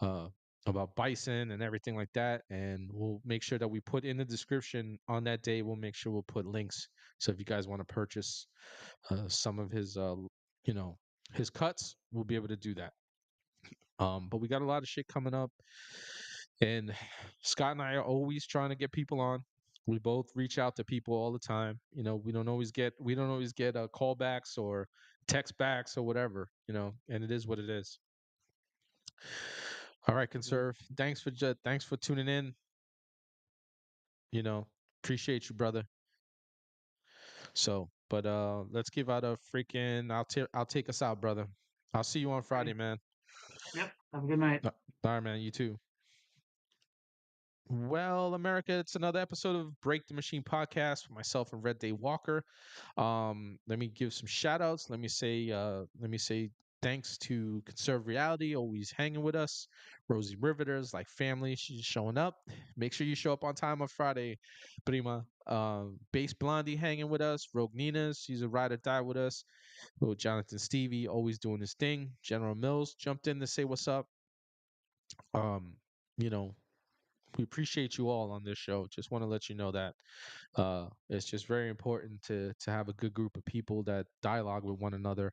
uh, about bison and everything like that. And we'll make sure that we put in the description on that day. We'll make sure we'll put links. So if you guys want to purchase some of his, his cuts, we'll be able to do that. But we got a lot of shit coming up, and Scott and I are always trying to get people on. We both reach out to people all the time. We don't always get callbacks or text backs or whatever. And it is what it is. All right, Conserve. Thanks for tuning in. Appreciate you, brother. So, but let's give out a freaking. I'll take us out, brother. I'll see you on Friday, man. Yep. Have a good night. All right, man. You too. Well, America, it's another episode of Break the Machine podcast with myself and Reddaywalker. Let me give some shout outs. Let me say thanks to Conserve Reality, always hanging with us. Rosie Riveters, like family, she's showing up. Make sure you show up on time on Friday. Prima. Bass Blondie hanging with us. Rogue Nina's, she's a ride or die with us. Little Jonathan Stevie, always doing his thing. General Mills jumped in to say what's up. We appreciate you all on this show. Just want to let you know that it's just very important to have a good group of people that dialogue with one another,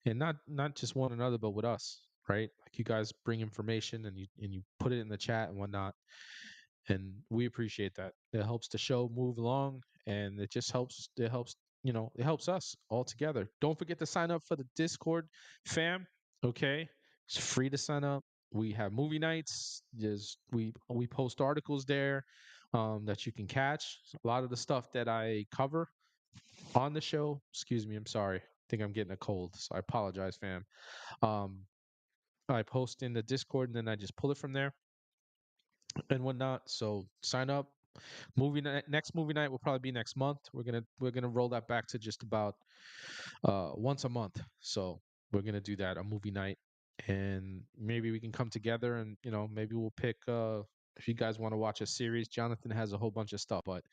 and not just one another, but with us, right? Like you guys bring information and you put it in the chat and whatnot, and we appreciate that. It helps the show move along, and it just helps. It helps us all together. Don't forget to sign up for the Discord, fam. Okay, it's free to sign up. We have movie nights. We post articles there that you can catch. A lot of the stuff that I cover on the show. Excuse me, I'm sorry. I think I'm getting a cold, so I apologize, fam. I post in the Discord and then I just pull it from there and whatnot. So sign up. Next movie night will probably be next month. We're gonna roll that back to just about once a month. So we're gonna do that, a movie night, and maybe we can come together and maybe we'll pick if you guys want to watch a series. Jonathan has a whole bunch of stuff, but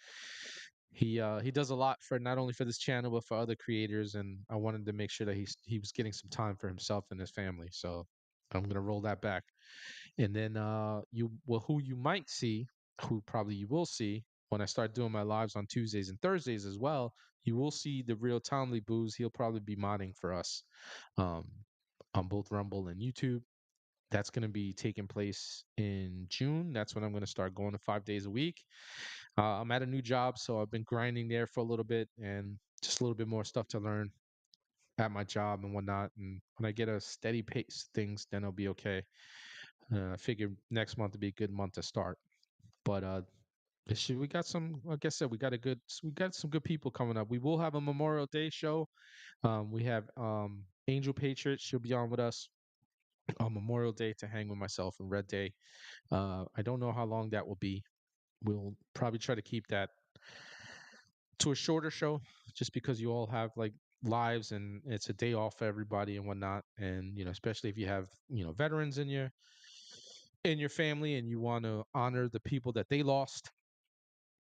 he does a lot for not only for this channel but for other creators, and I wanted to make sure that he was getting some time for himself and his family. So I'm gonna roll that back. And then who you might see, who probably you will see when I start doing my lives on Tuesdays and Thursdays as well, you will see the real Tomley Booze. He'll probably be modding for us on both Rumble and YouTube. That's going to be taking place in June. That's when I'm going to start going to 5 days a week. I'm at a new job, so I've been grinding there for a little bit and just a little bit more stuff to learn at my job and whatnot. And when I get a steady pace of things, then I'll be okay. I figure next month will be a good month to start. But We got some, like I said, we got some good people coming up. We will have a Memorial Day show. We have Angel Patriot. She'll be on with us on Memorial Day to hang with myself and Red Day. I don't know how long that will be. We'll probably try to keep that to a shorter show, just because you all have like lives and it's a day off for everybody and whatnot. And especially if you have veterans in your family and you want to honor the people that they lost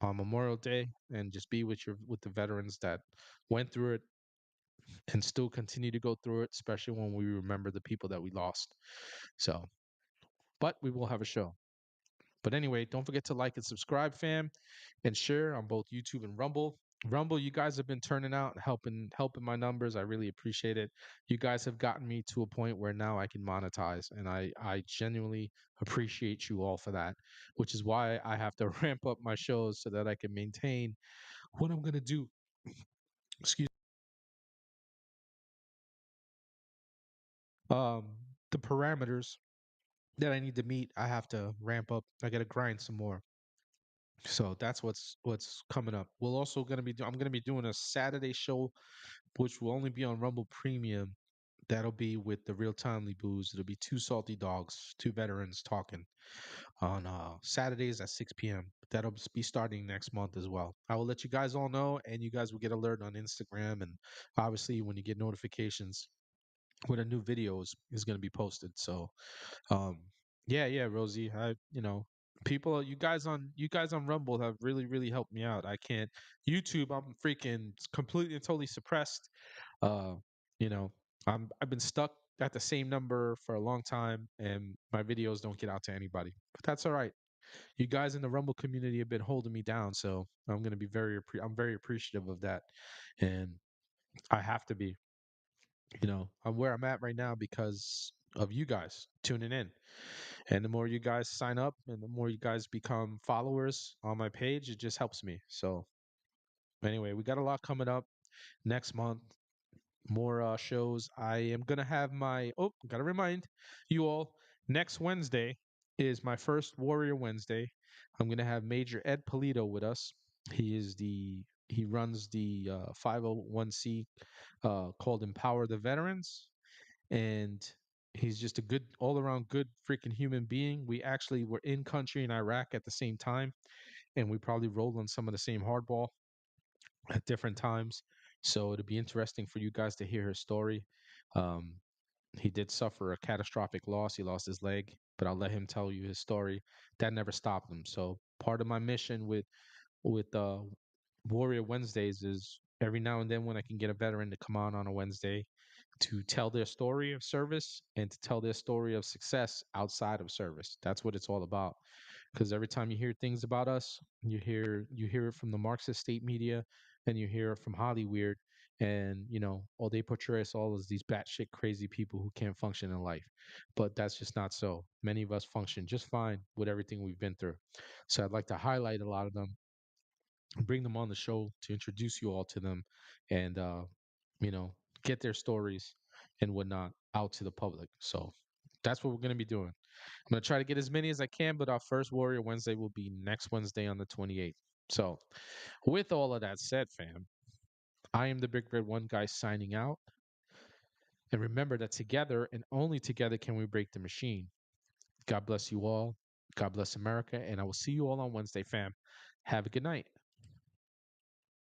on Memorial Day and just be with the veterans that went through it and still continue to go through it, especially when we remember the people that we lost. So, but we will have a show. But anyway, don't forget to like and subscribe, fam, and share on both YouTube and Rumble. Rumble, you guys have been turning out, helping my numbers. I really appreciate it. You guys have gotten me to a point where now I can monetize, and I genuinely appreciate you all for that. Which is why I have to ramp up my shows so that I can maintain what I'm gonna do. Excuse. Um, the parameters that I need to meet, I have to ramp up. I got to grind some more. So that's what's coming up. We'll also gonna be I'm gonna be doing a Saturday show, which will only be on Rumble Premium. That'll be with the Real Timely Booze. It'll be two salty dogs, two veterans talking on Saturdays at 6 p.m. That'll be starting next month as well. I will let you guys all know, and you guys will get alert on Instagram, and obviously when you get notifications when a new video is going to be posted. So um, yeah, Rosie. You guys on Rumble have really, really helped me out. I can't YouTube. I'm freaking completely and totally suppressed. Uh, you know, I've been stuck at the same number for a long time, and my videos don't get out to anybody. But that's all right. You guys in the Rumble community have been holding me down, so I'm very appreciative of that, and I have to be. I'm where I'm at right now because of you guys tuning in. And the more you guys sign up and the more you guys become followers on my page, it just helps me. So, anyway, we got a lot coming up next month. More shows. I am going to have got to remind you all, next Wednesday is my first Warrior Wednesday. I'm going to have Major Ed Polito with us. He runs the 501c called Empower the Veterans, and he's just a good all around good freaking human being. We actually were in country in Iraq at the same time, and we probably rolled on some of the same hardball at different times. So it'll be interesting for you guys to hear his story. Um, he did suffer a catastrophic loss. He lost his leg, but I'll let him tell you his story. That never stopped him. So part of my mission with Warrior Wednesdays is every now and then when I can get a veteran to come on a Wednesday to tell their story of service and to tell their story of success outside of service. That's what it's all about. Because every time you hear things about us, you hear it from the Marxist state media, and you hear it from Hollywood, and all they portray us all as these batshit crazy people who can't function in life. But that's just not so. Many of us function just fine with everything we've been through. So I'd like to highlight a lot of them, bring them on the show to introduce you all to them, and you know, get their stories and whatnot out to the public. So that's what we're going to be doing. I'm going to try to get as many as I can, but our first Warrior Wednesday will be next Wednesday on the 28th. So, with all of that said, fam, I am the Big Red One Guy signing out. And remember that together and only together can we break the machine. God bless you all. God bless America. And I will see you all on Wednesday, fam. Have a good night.